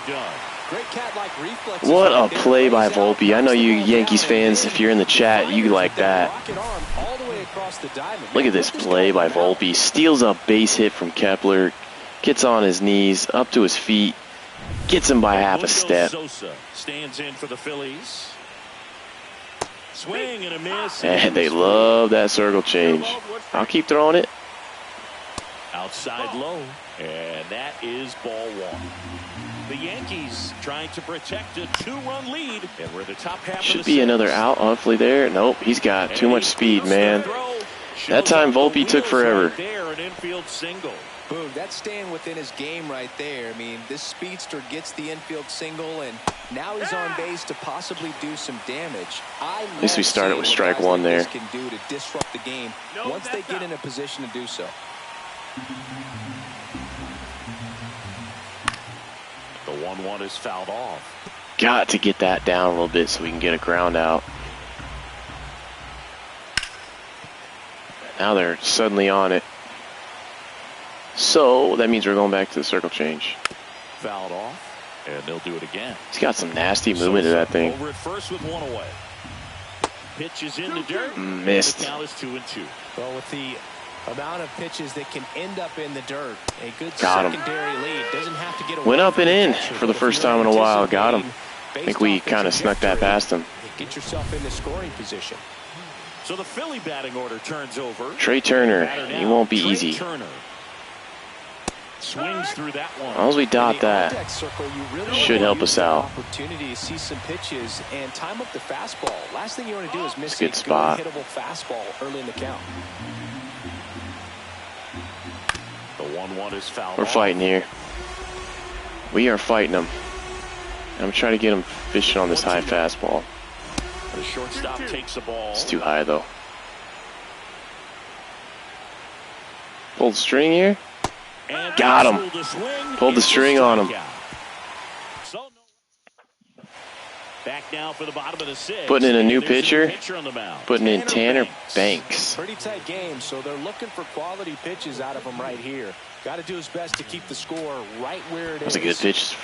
What a play by Volpe. I know you Yankees fans, if you're in the chat, you like that. Look at this play by Volpe. Steals a base hit from Kepler. Gets on his knees, up to his feet. Gets him by half a step. Sosa stands in for the Phillies. Swing and a miss. And they love that circle change. I'll keep throwing it. Outside low. And that is ball 1. The Yankees trying to protect a 2-run lead. And we're the top half Should of the be another out, hopefully there. Nope, he's got too much speed, man. That time Volpe took forever. Right there, an infield single. Boom, that's staying within his game right there. I mean, this speedster gets the infield single, and now he's on base to possibly do some damage. At least we started with strike 1 there. Can do to disrupt the game once they get in a position to do so. The 1-1 is fouled off. Got to get that down a little bit so we can get a ground out. Now they're suddenly on it. So that means we're going back to the circle change. Fouled off, and they'll do it again. He's got some nasty movement to that thing. Over at first with 1 away. Pitches in the dirt. Missed. The count is 2-2. Well, with the amount of pitches that can end up in the dirt, a good Got him. secondary lead doesn't have to get away. Went up and in for the first time in a while. Got him. I think we kind of snuck that past him. Get yourself in the scoring position. So the Philly batting order turns over. Trey Turner. He won't be easy. Turner swings through that one. As long as we dot that, should help us out. Opportunity to see some pitches and time up the fastball. Last thing you want to do is miss a good spot. hittable fastball early in the count. The 1-1 is fouled. We're fighting here. We are fighting them. I'm trying to get him fishing on this high fastball. The shortstop takes the ball. It's too high though. Pulled the string here. Got him. Pulled the string on him. Back now for the bottom of the 6th. Putting in a new pitcher. Putting in Tanner Banks. Pretty tight game, so they're looking for quality pitches out of him right here. Got to do his best to keep the score right where it is. That was a good pitch.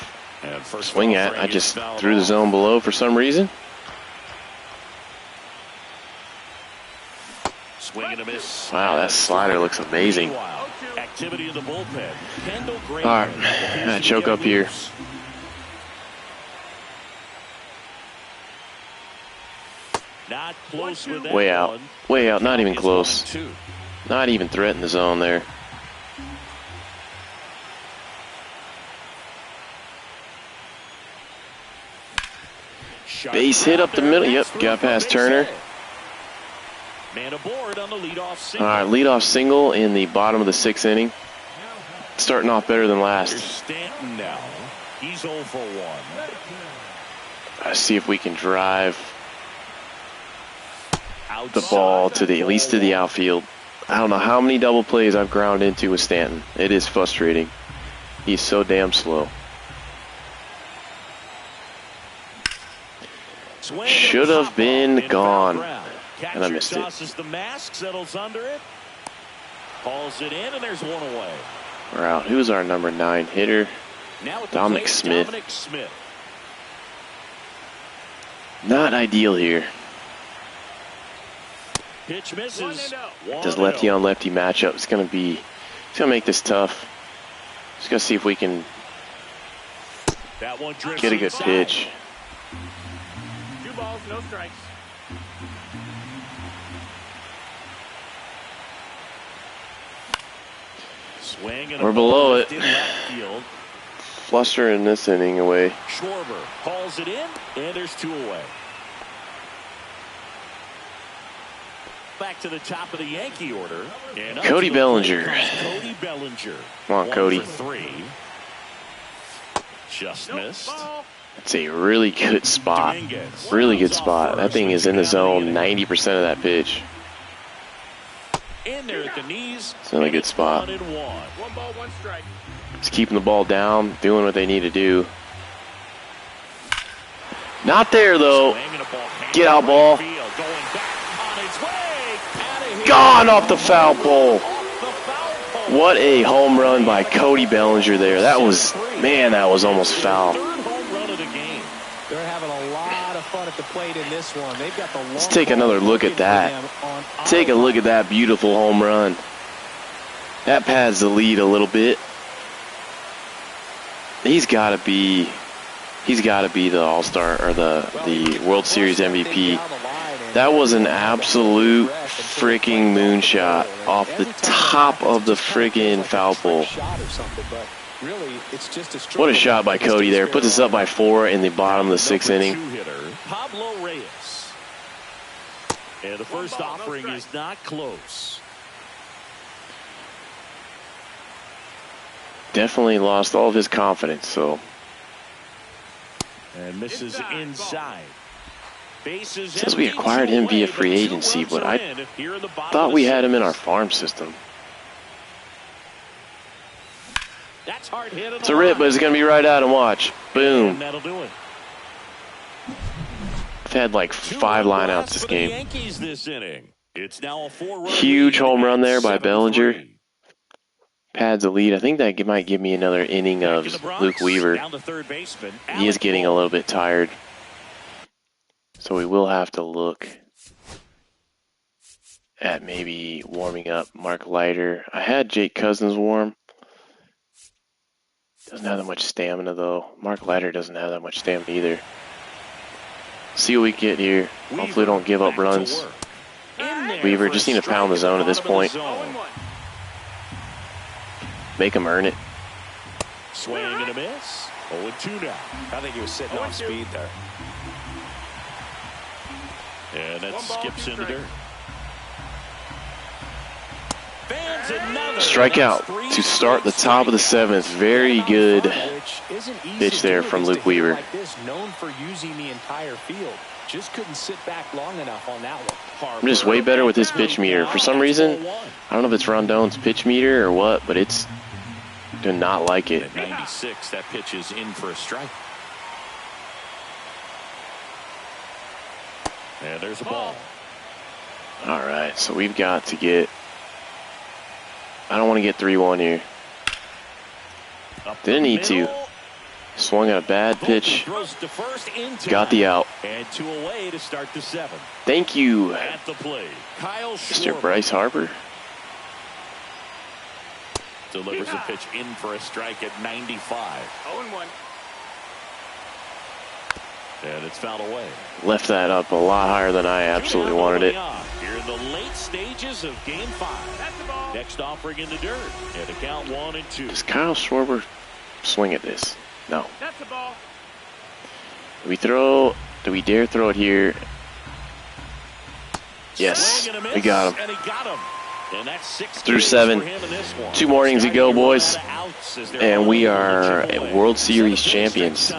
Swing at. I just threw the zone below for some reason. Swing and a miss. Wow, that slider looks amazing. Meanwhile, activity in the bullpen. Kendall All right, gotta choke up here. Not close with that Way out. one. Way out. Not even It's close. 1-2. Not even threatening the zone there. Base hit up the middle. Yep, got past Turner. Man aboard on the leadoff All single. right, leadoff single in the bottom of the 6th inning. Starting off better than Here's last. Stanton now. He's 0 for 1. Let's see if we can drive the Outside. ball to the at least to the outfield. I don't know how many double plays I've ground into with Stanton. It is frustrating. He's so damn slow. Swing Should and have pop been in gone. foul ground. And I missed it. Tosses the mask, settles under it, hauls it in, and there's one away. We're out. Who's our number 9 hitter? Now at the Dominic plate, Smith. Dominic Smith. Not ideal here. Pitch misses. Does lefty on lefty matchup? It's gonna make this tough. Just gotta see if we can That one drifts get a good inside. pitch. 2 balls, no strikes. Swing and We're a ball below left it. in left field. Fluster in this inning away. Schwarber hauls it in, and there's 2 away. Back to the top of the Yankee order. And up Cody to the Bellinger. plate comes Cody Bellinger. Come on, 1 Cody. for 3. Just missed. It's a really good spot. Dominguez. Really good spot. That thing is in the zone 90% of that pitch. In there at the knees. It's another good spot. 1-1. 1 ball, 1 strike. Just keeping the ball down, doing what they need to do. Not there though. Swing and a ball. Get out, ball. Field, going back on its way. Outta here. Gone off the foul pole. Off the foul pole. What a home run by Cody Bellinger there. That was almost foul. Third home run of the game. They're having a lot of fun at the plate in this one. They've got the long Let's take ball another look working at that. for them on Take a all look at that beautiful home run. That pads the lead a little bit. He's got to be the All-Star or the World Series MVP. That was an absolute freaking moonshot off the top of the freaking foul pole. What a shot by Cody there. Puts us up by 4 in the bottom of the 6th inning. Two-hitter, Pablo Reyes. And the first offering is not close. Definitely lost all of his confidence, so And misses inside. Bases says we empty, acquired 2 him via away, free but 2 agency, runs but are I in here in the bottom thought of we the had him in our 6th. farm system. That's hard hit. It's a rip, but it's going to be right out and watch. Boom. And that'll do it. I've had like 5 lineouts this For the game. Yankees this inning. It's now a 4-run Huge lead home run at there by 7-3. Bellinger. Pads the lead. I think that might give me another inning Back of in the Bronx, Luke Weaver. down to third baseman. He is Alec getting a Bohm. little bit tired. So we will have to look at maybe warming up Mark Leiter. I had Jake Cousins warm. Doesn't have that much stamina though. Mark Leiter doesn't have that much stamina either. See what we get here. Hopefully we don't give up back to runs. work. In there Weaver for just a need to pound the strike zone at this the bottom of the point. zone. 0-1. Make him earn it. Swing and a miss. 0-2 now. I think he was sitting off speed there. And that 1 ball, skips 2 into strikes. dirt. Fans another. Strikeout to start the top of the 7th. Very good pitch there from Luke Weaver. Like this, known for using the entire field. Just couldn't sit back long enough on that one. I'm just way better with his pitch meter. For some reason, I don't know if it's Rondon's pitch meter or what, but it's do not like it. At 96, that pitch is in for a strike. And there's a ball. All right, so we've got to get. I don't want to get 3-1 here. Up Didn't the need to. middle. Swung at a bad pitch. Throws to first in time. Got the out. And 2 away to start the 7th. Thank you, At the plate, Kyle Mr. Schwarber Bryce Harper. delivers a pitch in for a strike at 95. 0-1. And it's fouled away. Left that up a lot higher than I absolutely wanted it. Here in the late stages of Game 5. That's the ball. Next offering in the dirt. And a count 1-2. Does Kyle Schwarber swing at this? No. That's the ball. Do we dare throw it here? Yes, Swing and a miss, we got him. And he got him. And that's 6 Through Ks 7. for him in this one. 2 more innings to go, boys. And And we are World Series champions.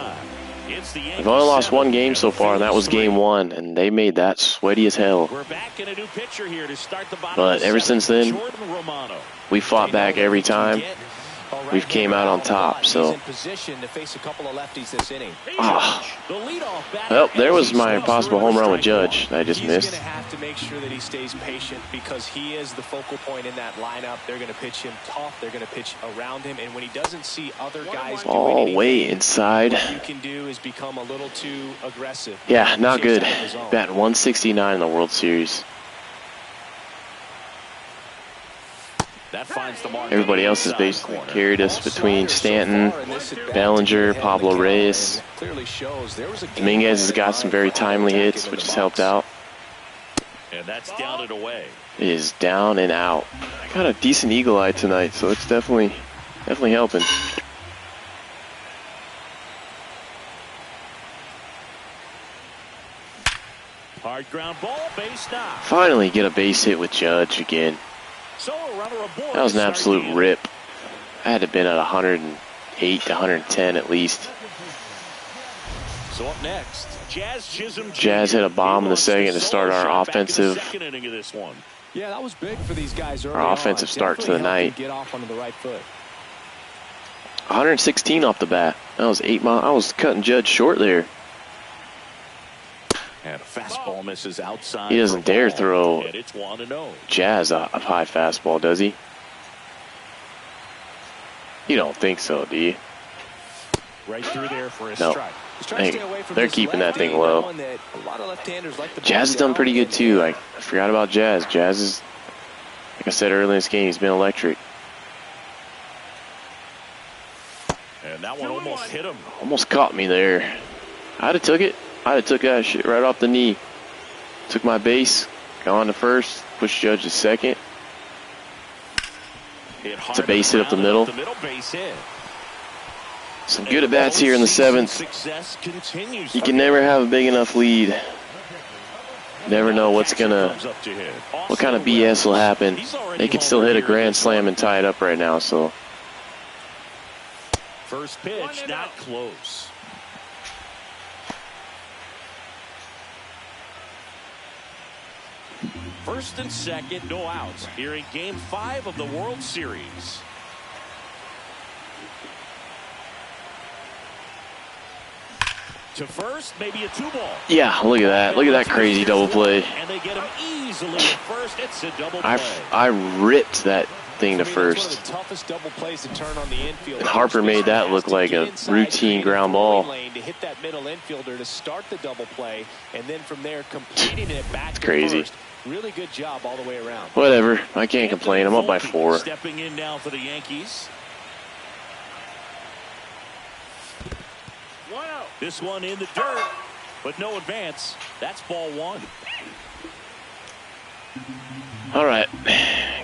We've only lost 1 game so far, and that was Game 1, and they made that sweaty as hell. We're back in a new pitcher here to start the bottom But of the ever 7th. since then, Jordan Romano. we fought back every time. We've came out on top, so. Ah. Well, there was my possible home run with Judge that I just missed. He's going to have to make sure that he stays patient because he is the focal point in that lineup. They're going to pitch him tough. They're going to pitch around him. And when he doesn't see other guys doing All anything, way inside. what you can do is become a little too aggressive. Yeah, not good. Chase out of his own. Batting 169 in the World Series. That finds the mark. Everybody else has basically carried us between Stanton, Bellinger, Pablo Reyes. Dominguez has got some very timely hits, which has helped out. And that's down and away. It is down and out. I got a decent eagle eye tonight, so it's definitely helping. Hard ground ball, base knock. Finally get a base hit with Judge again. So a runner aboard. That was an to start absolute the inning. rip. I had to have been at 108 to 110 at least. So up next, Jazz Chisholm. Jazz hit a bomb in the second to start our offensive. Second inning of this one. Yeah, that was big for these guys early Our offensive on. start to the Definitely helped night. them get off onto the right foot. 116 off the bat. That was 8 miles. I was cutting Judge short there. And a fastball misses outside. He doesn't dare throw And it's 1-0. Jazz a high fastball, does he? You don't think so, do you? Right through there for a No. strike. Hey, they're keeping that thing low. Jazz has done pretty good too. I forgot about Jazz. Jazz is, like I said earlier in this game, he's been electric. And that one almost hit him. Almost caught me there. I'd have took it. I'd have took that shit right off the knee. Took my base, gone to first, pushed Judge to second. It's a base hit up the middle. Base hit. Some good at bats here in the 7th. Success continues. You can never have a big enough lead. Never know what kind of BS will happen. They could still hit a grand slam and tie it up right now. So First pitch, not close. First and second, no outs here in Game 5 of the World Series. To first, maybe a 2-ball. yeah, look at that. Look at that crazy double play. And they get him easily at first. It's a double play. I ripped that thing to first. And Harper made that look like a routine ground ball. To hit that middle infielder to start the double play, and then from there completing it back It's to crazy. first. Really good job all the way around. Whatever. I can't complain. I'm up by 4. Stepping in now for the Yankees. 1-0. This one in the dirt, but no advance. That's ball 1. All right.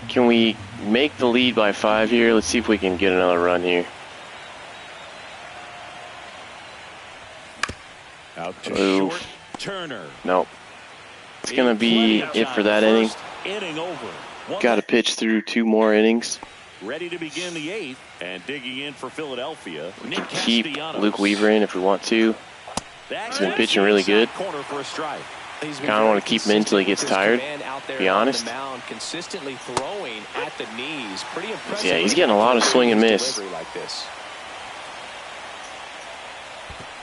Can we make the lead by 5 here? Let's see if we can get another run here. Out to Oof. short. Turner. Nope. It's going to be it for that inning. Inning over. Got to pitch through 2 more innings. Ready to begin the 8th, and digging in for Philadelphia. We can keep Luke Weaver in if we want to. He's been pitching really good. Corner for a strike. Kind of want to keep him in until he gets tired, to be honest. Consistently throwing at the knees. Pretty impressive. Yeah, he's getting a lot of swing and miss. Like this.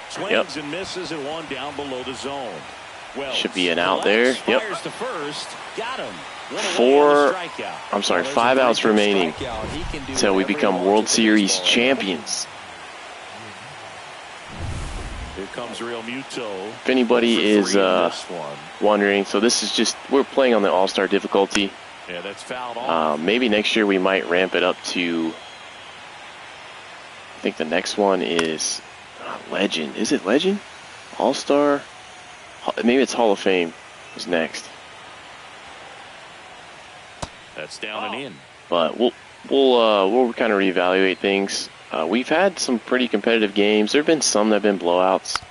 Swings and misses and one down below the zone. Well, Should be an out there. Yep. fires to first. Got him. 5 outs remaining until we become World Series champions. Here comes Real Muto. If anybody is wondering, so this is just, we're playing on the All-Star difficulty. Yeah, that's fouled off. Maybe next year we might ramp it up to, I think the next one is Legend. Is it Legend? All-Star? Maybe it's Hall of Fame is next. That's down and in. But we'll kind of reevaluate things. We've had some pretty competitive games. There have been some that have been blowouts.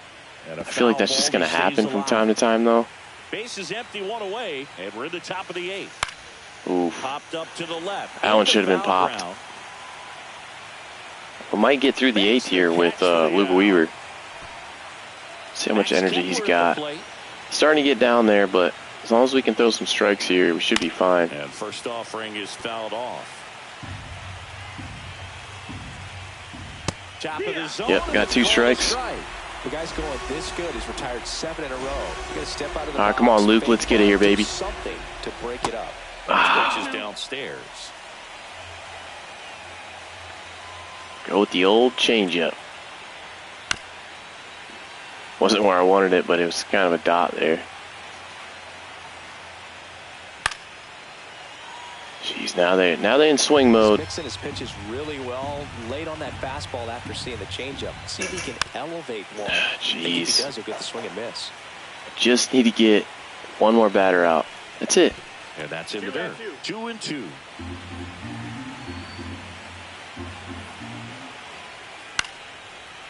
I feel like that's just going to happen from time to time, though. Base is empty, one away, and we're in the top of the 8th. Oof. Popped up to the left. That one should have been popped. We might get through the 8th here with Luke Weaver. See how much energy he's got. He's starting to get down there, but as long as we can throw some strikes here, we should be fine. And first offering is fouled off. Top of the zone. Yep, got 2 strikes. The guy's going this good. He's retired 7 in a row. You got to step out of the All right, come on, Luke. Let's get it here, baby. Something to break it up. Switches downstairs. Go with the old changeup. Wasn't where I wanted it, but it was kind of a dot there. Jeez, now they're in swing mode. He's mixing his pitches really well. Late on that fastball after seeing the changeup. See if he can elevate one. Jeez. If he does, he'll get the swing and miss. Just need to get one more batter out. That's it. And that's in the dirt. 2-2.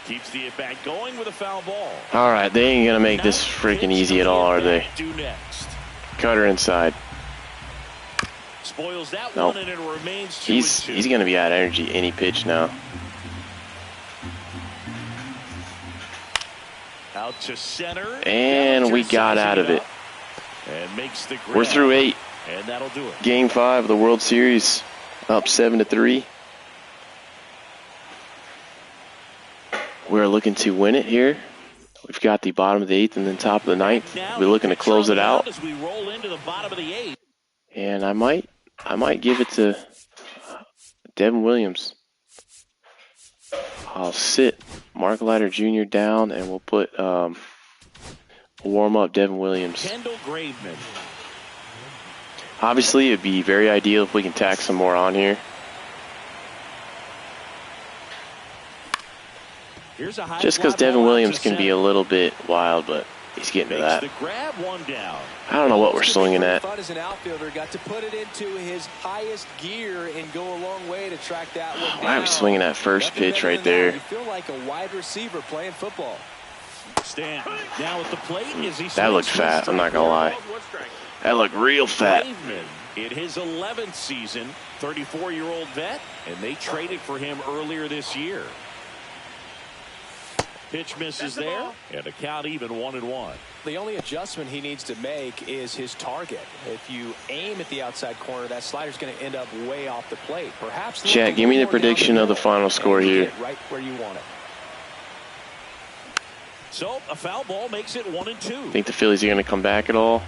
Keeps the at-bat going with a foul ball. All right, they ain't gonna make this freaking easy at all, are they? Cutter inside. Spoils that Nope. one, and it remains 2-2. He's gonna be out of energy any pitch now. Out to center. And we got out of it. And makes the grab. We're through 8. And that'll do it. Game 5 of the World Series, up 7-3. We're looking to win it here. We've got the bottom of the 8th and then top of the 9th. We're looking to close it out. As we roll into the bottom of the 8th. And I might give it to Devin Williams. I'll sit Mark Leiter Jr. down, and we'll put warm up Devin Williams. Kendall Graveman. Obviously, it'd be very ideal if we can tack some more on here. Just because Devin Williams can be a little bit wild, but he's getting to that. I don't know what we're swinging at. As an outfielder, got to put it into his highest gear and go a long way to track that one down. Why are we swinging that first pitch right there? You feel like a wide receiver playing football. Stanton now at the plate. That looked fat, I'm not going to lie. That looked real fat. In his 11th season, 34-year-old vet, and they traded for him earlier this year. Pitch misses there, and a count even 1-1. The only adjustment he needs to make is his target. If you aim at the outside corner, that slider's going to end up way off the plate. Perhaps. Chat, give me the prediction of the final score here. Right where you want it. So a foul ball makes it 1-2. Think the Phillies are going to come back at all?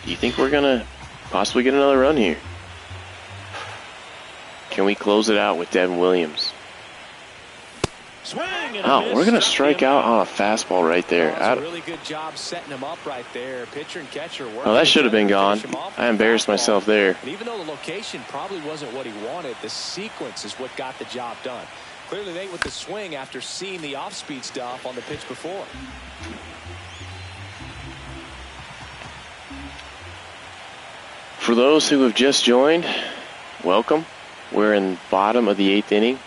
Do you think we're going to possibly get another run here? Can we close it out with Devin Williams? Oh, we're going to strike out on a fastball right there. That's a really good job setting him up right there. Pitcher and catcher working. Oh, that should have been gone. I embarrassed myself there. And even though the location probably wasn't what he wanted, the sequence is what got the job done. Clearly late with the swing after seeing the off-speed stuff on the pitch before. For those who have just joined, welcome. We're in bottom of the 8th inning.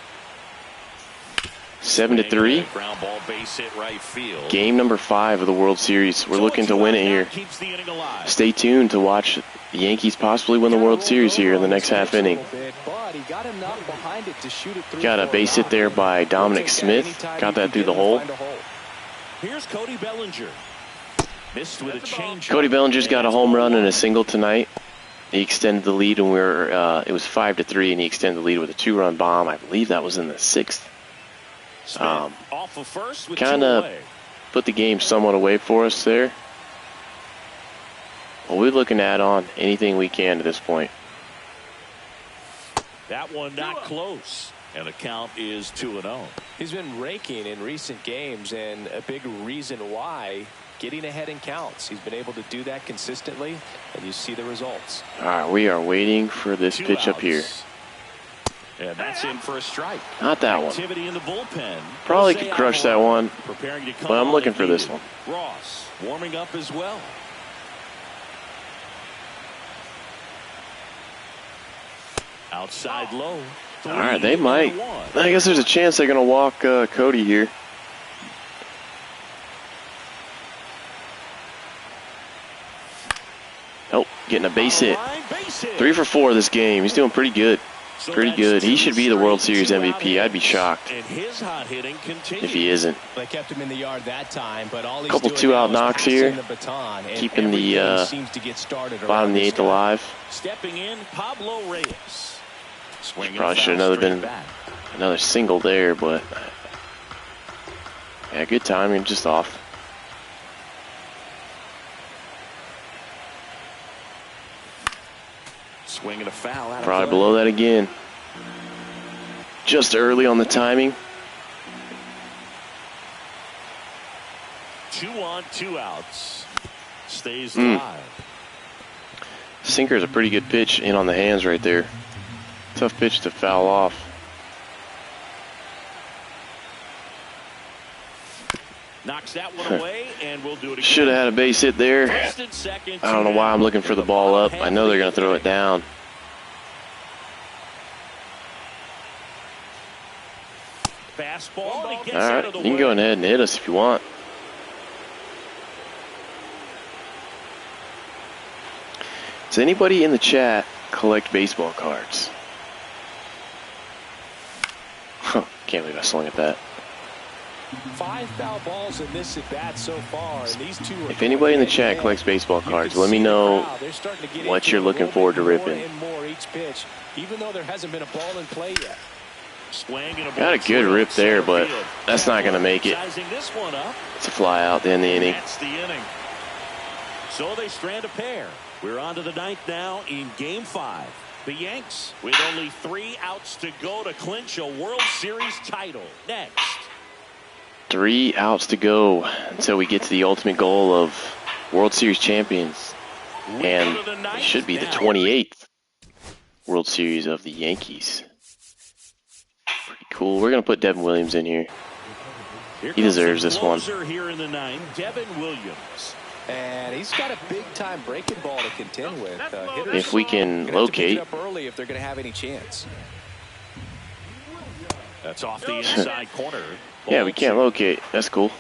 7-3. Ground ball base hit right field. Game number 5 of the World Series. We're looking to win it here. Stay tuned to watch the Yankees possibly win the World Series here in the next half inning. Got a base hit there by Dominic Smith. Got that through the hole. Here's Cody Bellinger. Missed with a change. Cody Bellinger's got a home run and a single tonight. He extended the lead, and it was 5-3, and he extended the lead with a 2-run bomb. I believe that was in the 6th. Kind of put the game somewhat away for us there. Well, we're looking to add on anything we can to this point. That one not close. And the count is 2-0. He's been raking in recent games, and a big reason why, getting ahead in counts. He's been able to do that consistently, and you see the results. All right, we are waiting for this pitch up here. And that's in for a strike. Not that one. Activity in the bullpen. Probably could crush that one, preparing to come but I'm on looking if for this needed. one. Ross warming up as well. Outside low. All right, they might. I guess there's a chance they're going to walk Cody here. Nope, getting a base hit. 3 for 4 this game. He's doing pretty good. Pretty good. He should be the World Series MVP. I'd be shocked if he isn't. They kept him in the yard that time, but all he's Couple doing 2-out now is knocks here, passing the baton, and keeping the everything seems to get started bottom of around the this 8th guy. alive. Stepping in, Pablo Reyes. Swinging Probably should have been another single there, but yeah, good timing, just off. Swinging a foul out. Probably below that again. Just early on the timing. 2 on, 2 outs. Stays live. Sinker's a pretty good pitch in on the hands right there. Tough pitch to foul off. Knocks that one away, and we'll do it again. Should have had a base hit there. I don't know why I'm looking for the ball up. I know they're going to throw it down. Fastball, but he gets All out right, of the you can way. go ahead and hit us if you want. Does anybody in the chat collect baseball cards? Can't believe I swung at that. 5 foul balls in this at bat so far, and these two are If anybody in the chat collects baseball cards, let me know what you're looking forward to ripping. More each pitch, even though there hasn't been a ball in play yet. Got a good rip there, but that's not going to make it. This one up. It's a fly out the end of the inning. That's the inning. So they strand a pair. We're on to the 9th now in Game 5. The Yanks with only 3 outs to go to clinch a World Series title. Next. 3 outs to go until we get to the ultimate goal of World Series champions. And it should be the 28th World Series of the Yankees. Pretty cool. We're going to put Devin Williams in here. He deserves this one. Here in the 9th, Devin Williams. And he's got a big-time breaking ball to contend with. If we can locate. Up early if they're going to have any chance. That's off the inside corner. Yeah, we can't locate. That's cool.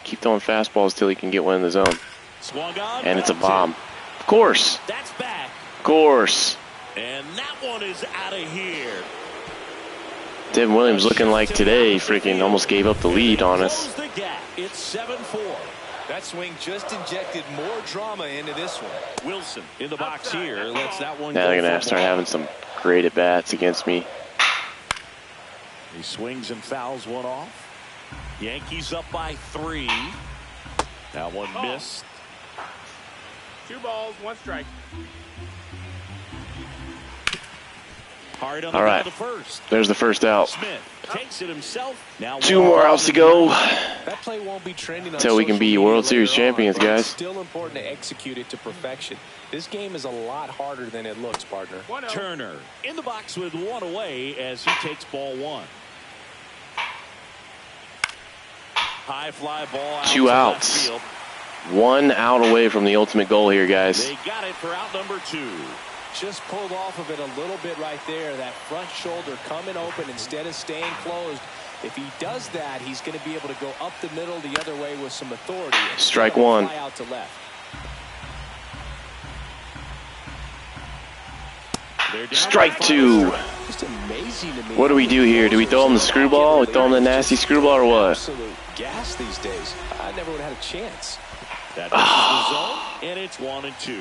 Keep throwing fastballs till he can get one in the zone. And it's a bomb. Of course. That's back. Of course. And that one is out of here. Devin Williams looking like today freaking almost gave up the lead on us. The gap. It's 7-4. That swing just injected more drama into this one. Wilson in the box here. Lets that one Now go they're going to for start ball. having some great at-bats against me. He swings and fouls one off. Yankees up by 3. That one missed. 2 balls, 1 strike. Hard on All the right. to first. There's the first out. Smith takes it himself. Now 2 more outs to go. That play won't be trending on Until we can social be media World Series later on, champions, but it's guys. still important to execute it to perfection. This game is a lot harder than it looks, partner. Turner in the box with 1 away as he takes ball 1. High fly ball out 2 to outs. left field. 1 out away from the ultimate goal here, guys. They got it for out number 2. Just pulled off of it a little bit right there. That front shoulder coming open instead of staying closed. If he does that, he's going to be able to go up the middle the other way with some authority. Strike 1. Fly out to left. Strike 2. Just amazing to me. What do we do here? Do we throw him the screwball? We throw him the nasty screwball or what? Absolute gas these days. I never would have had a chance. That is the zone, and it's 1-2.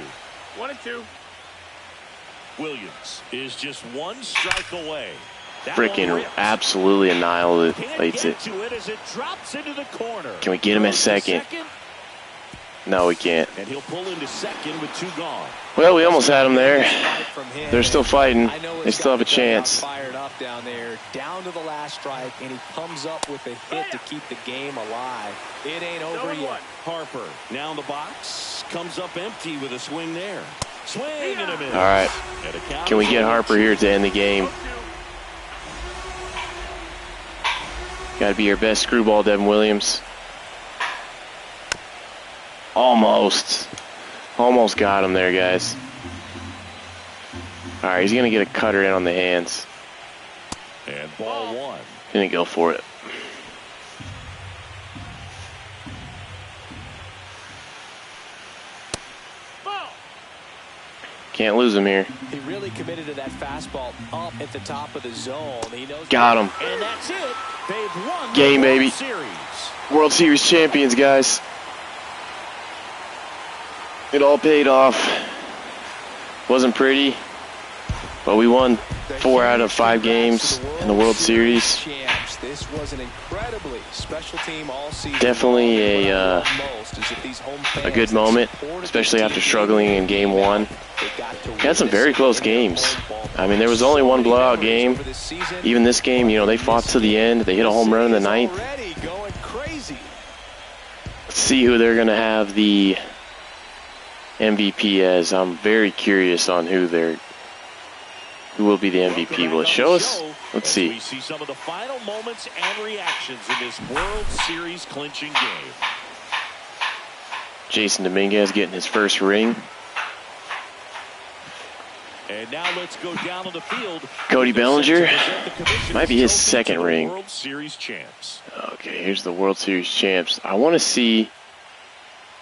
1-2. Williams is just 1 strike away. That Freaking one rips. absolutely annihilates Can't it. get to it as it drops into the corner. Can we get him at second? No, we can't. And he'll pull into second with 2 gone. Well, we almost had them there. They're still fighting. They still have a chance. Fired up down there, down to the last strike, and he comes up with a hit to keep the game alive. It ain't over yet. Harper now in the box, comes up empty with a swing there. Swing and a miss. All right. Can we get Harper here to end the game? Got to be your best screwball, Devin Williams. Almost got him there, guys. All right, he's going to get a cutter in on the hands. And ball 1. Gonna go for it. Can't lose him here. He really committed to that fastball up at the top of the zone. He knows. Got him. And that's it. They've won Game, the World baby. Series. World Series champions, guys. It all paid off. Wasn't pretty, but we won 4 out of 5 games in the World Series. This was an incredibly special team all season. Definitely a good moment, especially after struggling in Game 1. Had some very close games. I mean, there was only one blowout game. Even this game, you know, they fought to the end. They hit a home run in the 9th. Let's see who they're going to have the MVP as. I'm very curious on who will be the MVP. Will it show us? Let's see. We see some of the final moments and reactions in this World Series clinching game. Jason Dominguez getting his first ring. And now let's go down on the field. Cody Bellinger. Might be his second to the ring. World Series champs. Okay, here's the World Series champs. I want to see,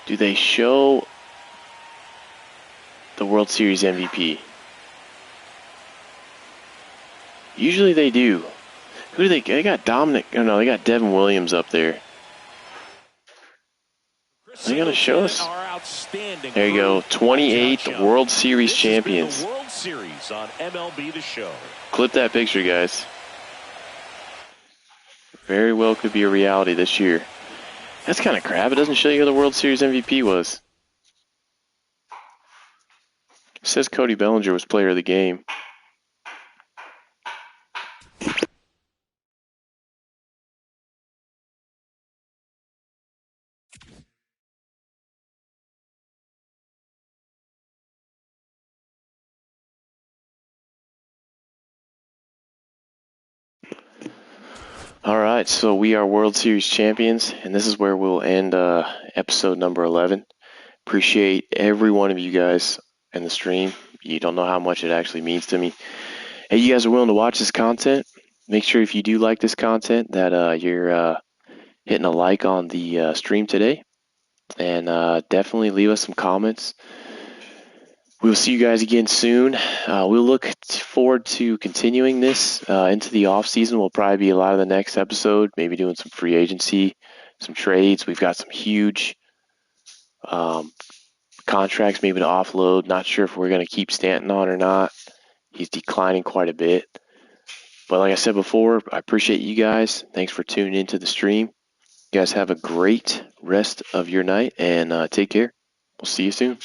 do they show the World Series MVP? Usually they do. Who do they got? Dominic. Oh no, they got Devin Williams up there. Are they gonna show us? There you go. 28th World Series champions. World Series on MLB The Show. Clip that picture, guys. Very well could be a reality this year. That's kind of crap. It doesn't show you who the World Series MVP was. It says Cody Bellinger was player of the game. All right, so we are World Series champions, and this is where we'll end episode number 11. Appreciate every one of you guys in the stream. You don't know how much it actually means to me. Hey, you guys are willing to watch this content. Make sure if you do like this content that you're hitting a like on the stream today, and definitely leave us some comments. We'll see you guys again soon. We'll look forward to continuing this into the off season. Will probably be a lot of the next episode, maybe doing some free agency, some trades. We've got some huge contracts maybe to offload. Not sure if we're going to keep Stanton on or not. He's declining quite a bit. But like I said before, I appreciate you guys. Thanks for tuning into the stream. You guys have a great rest of your night, and take care. We'll see you soon.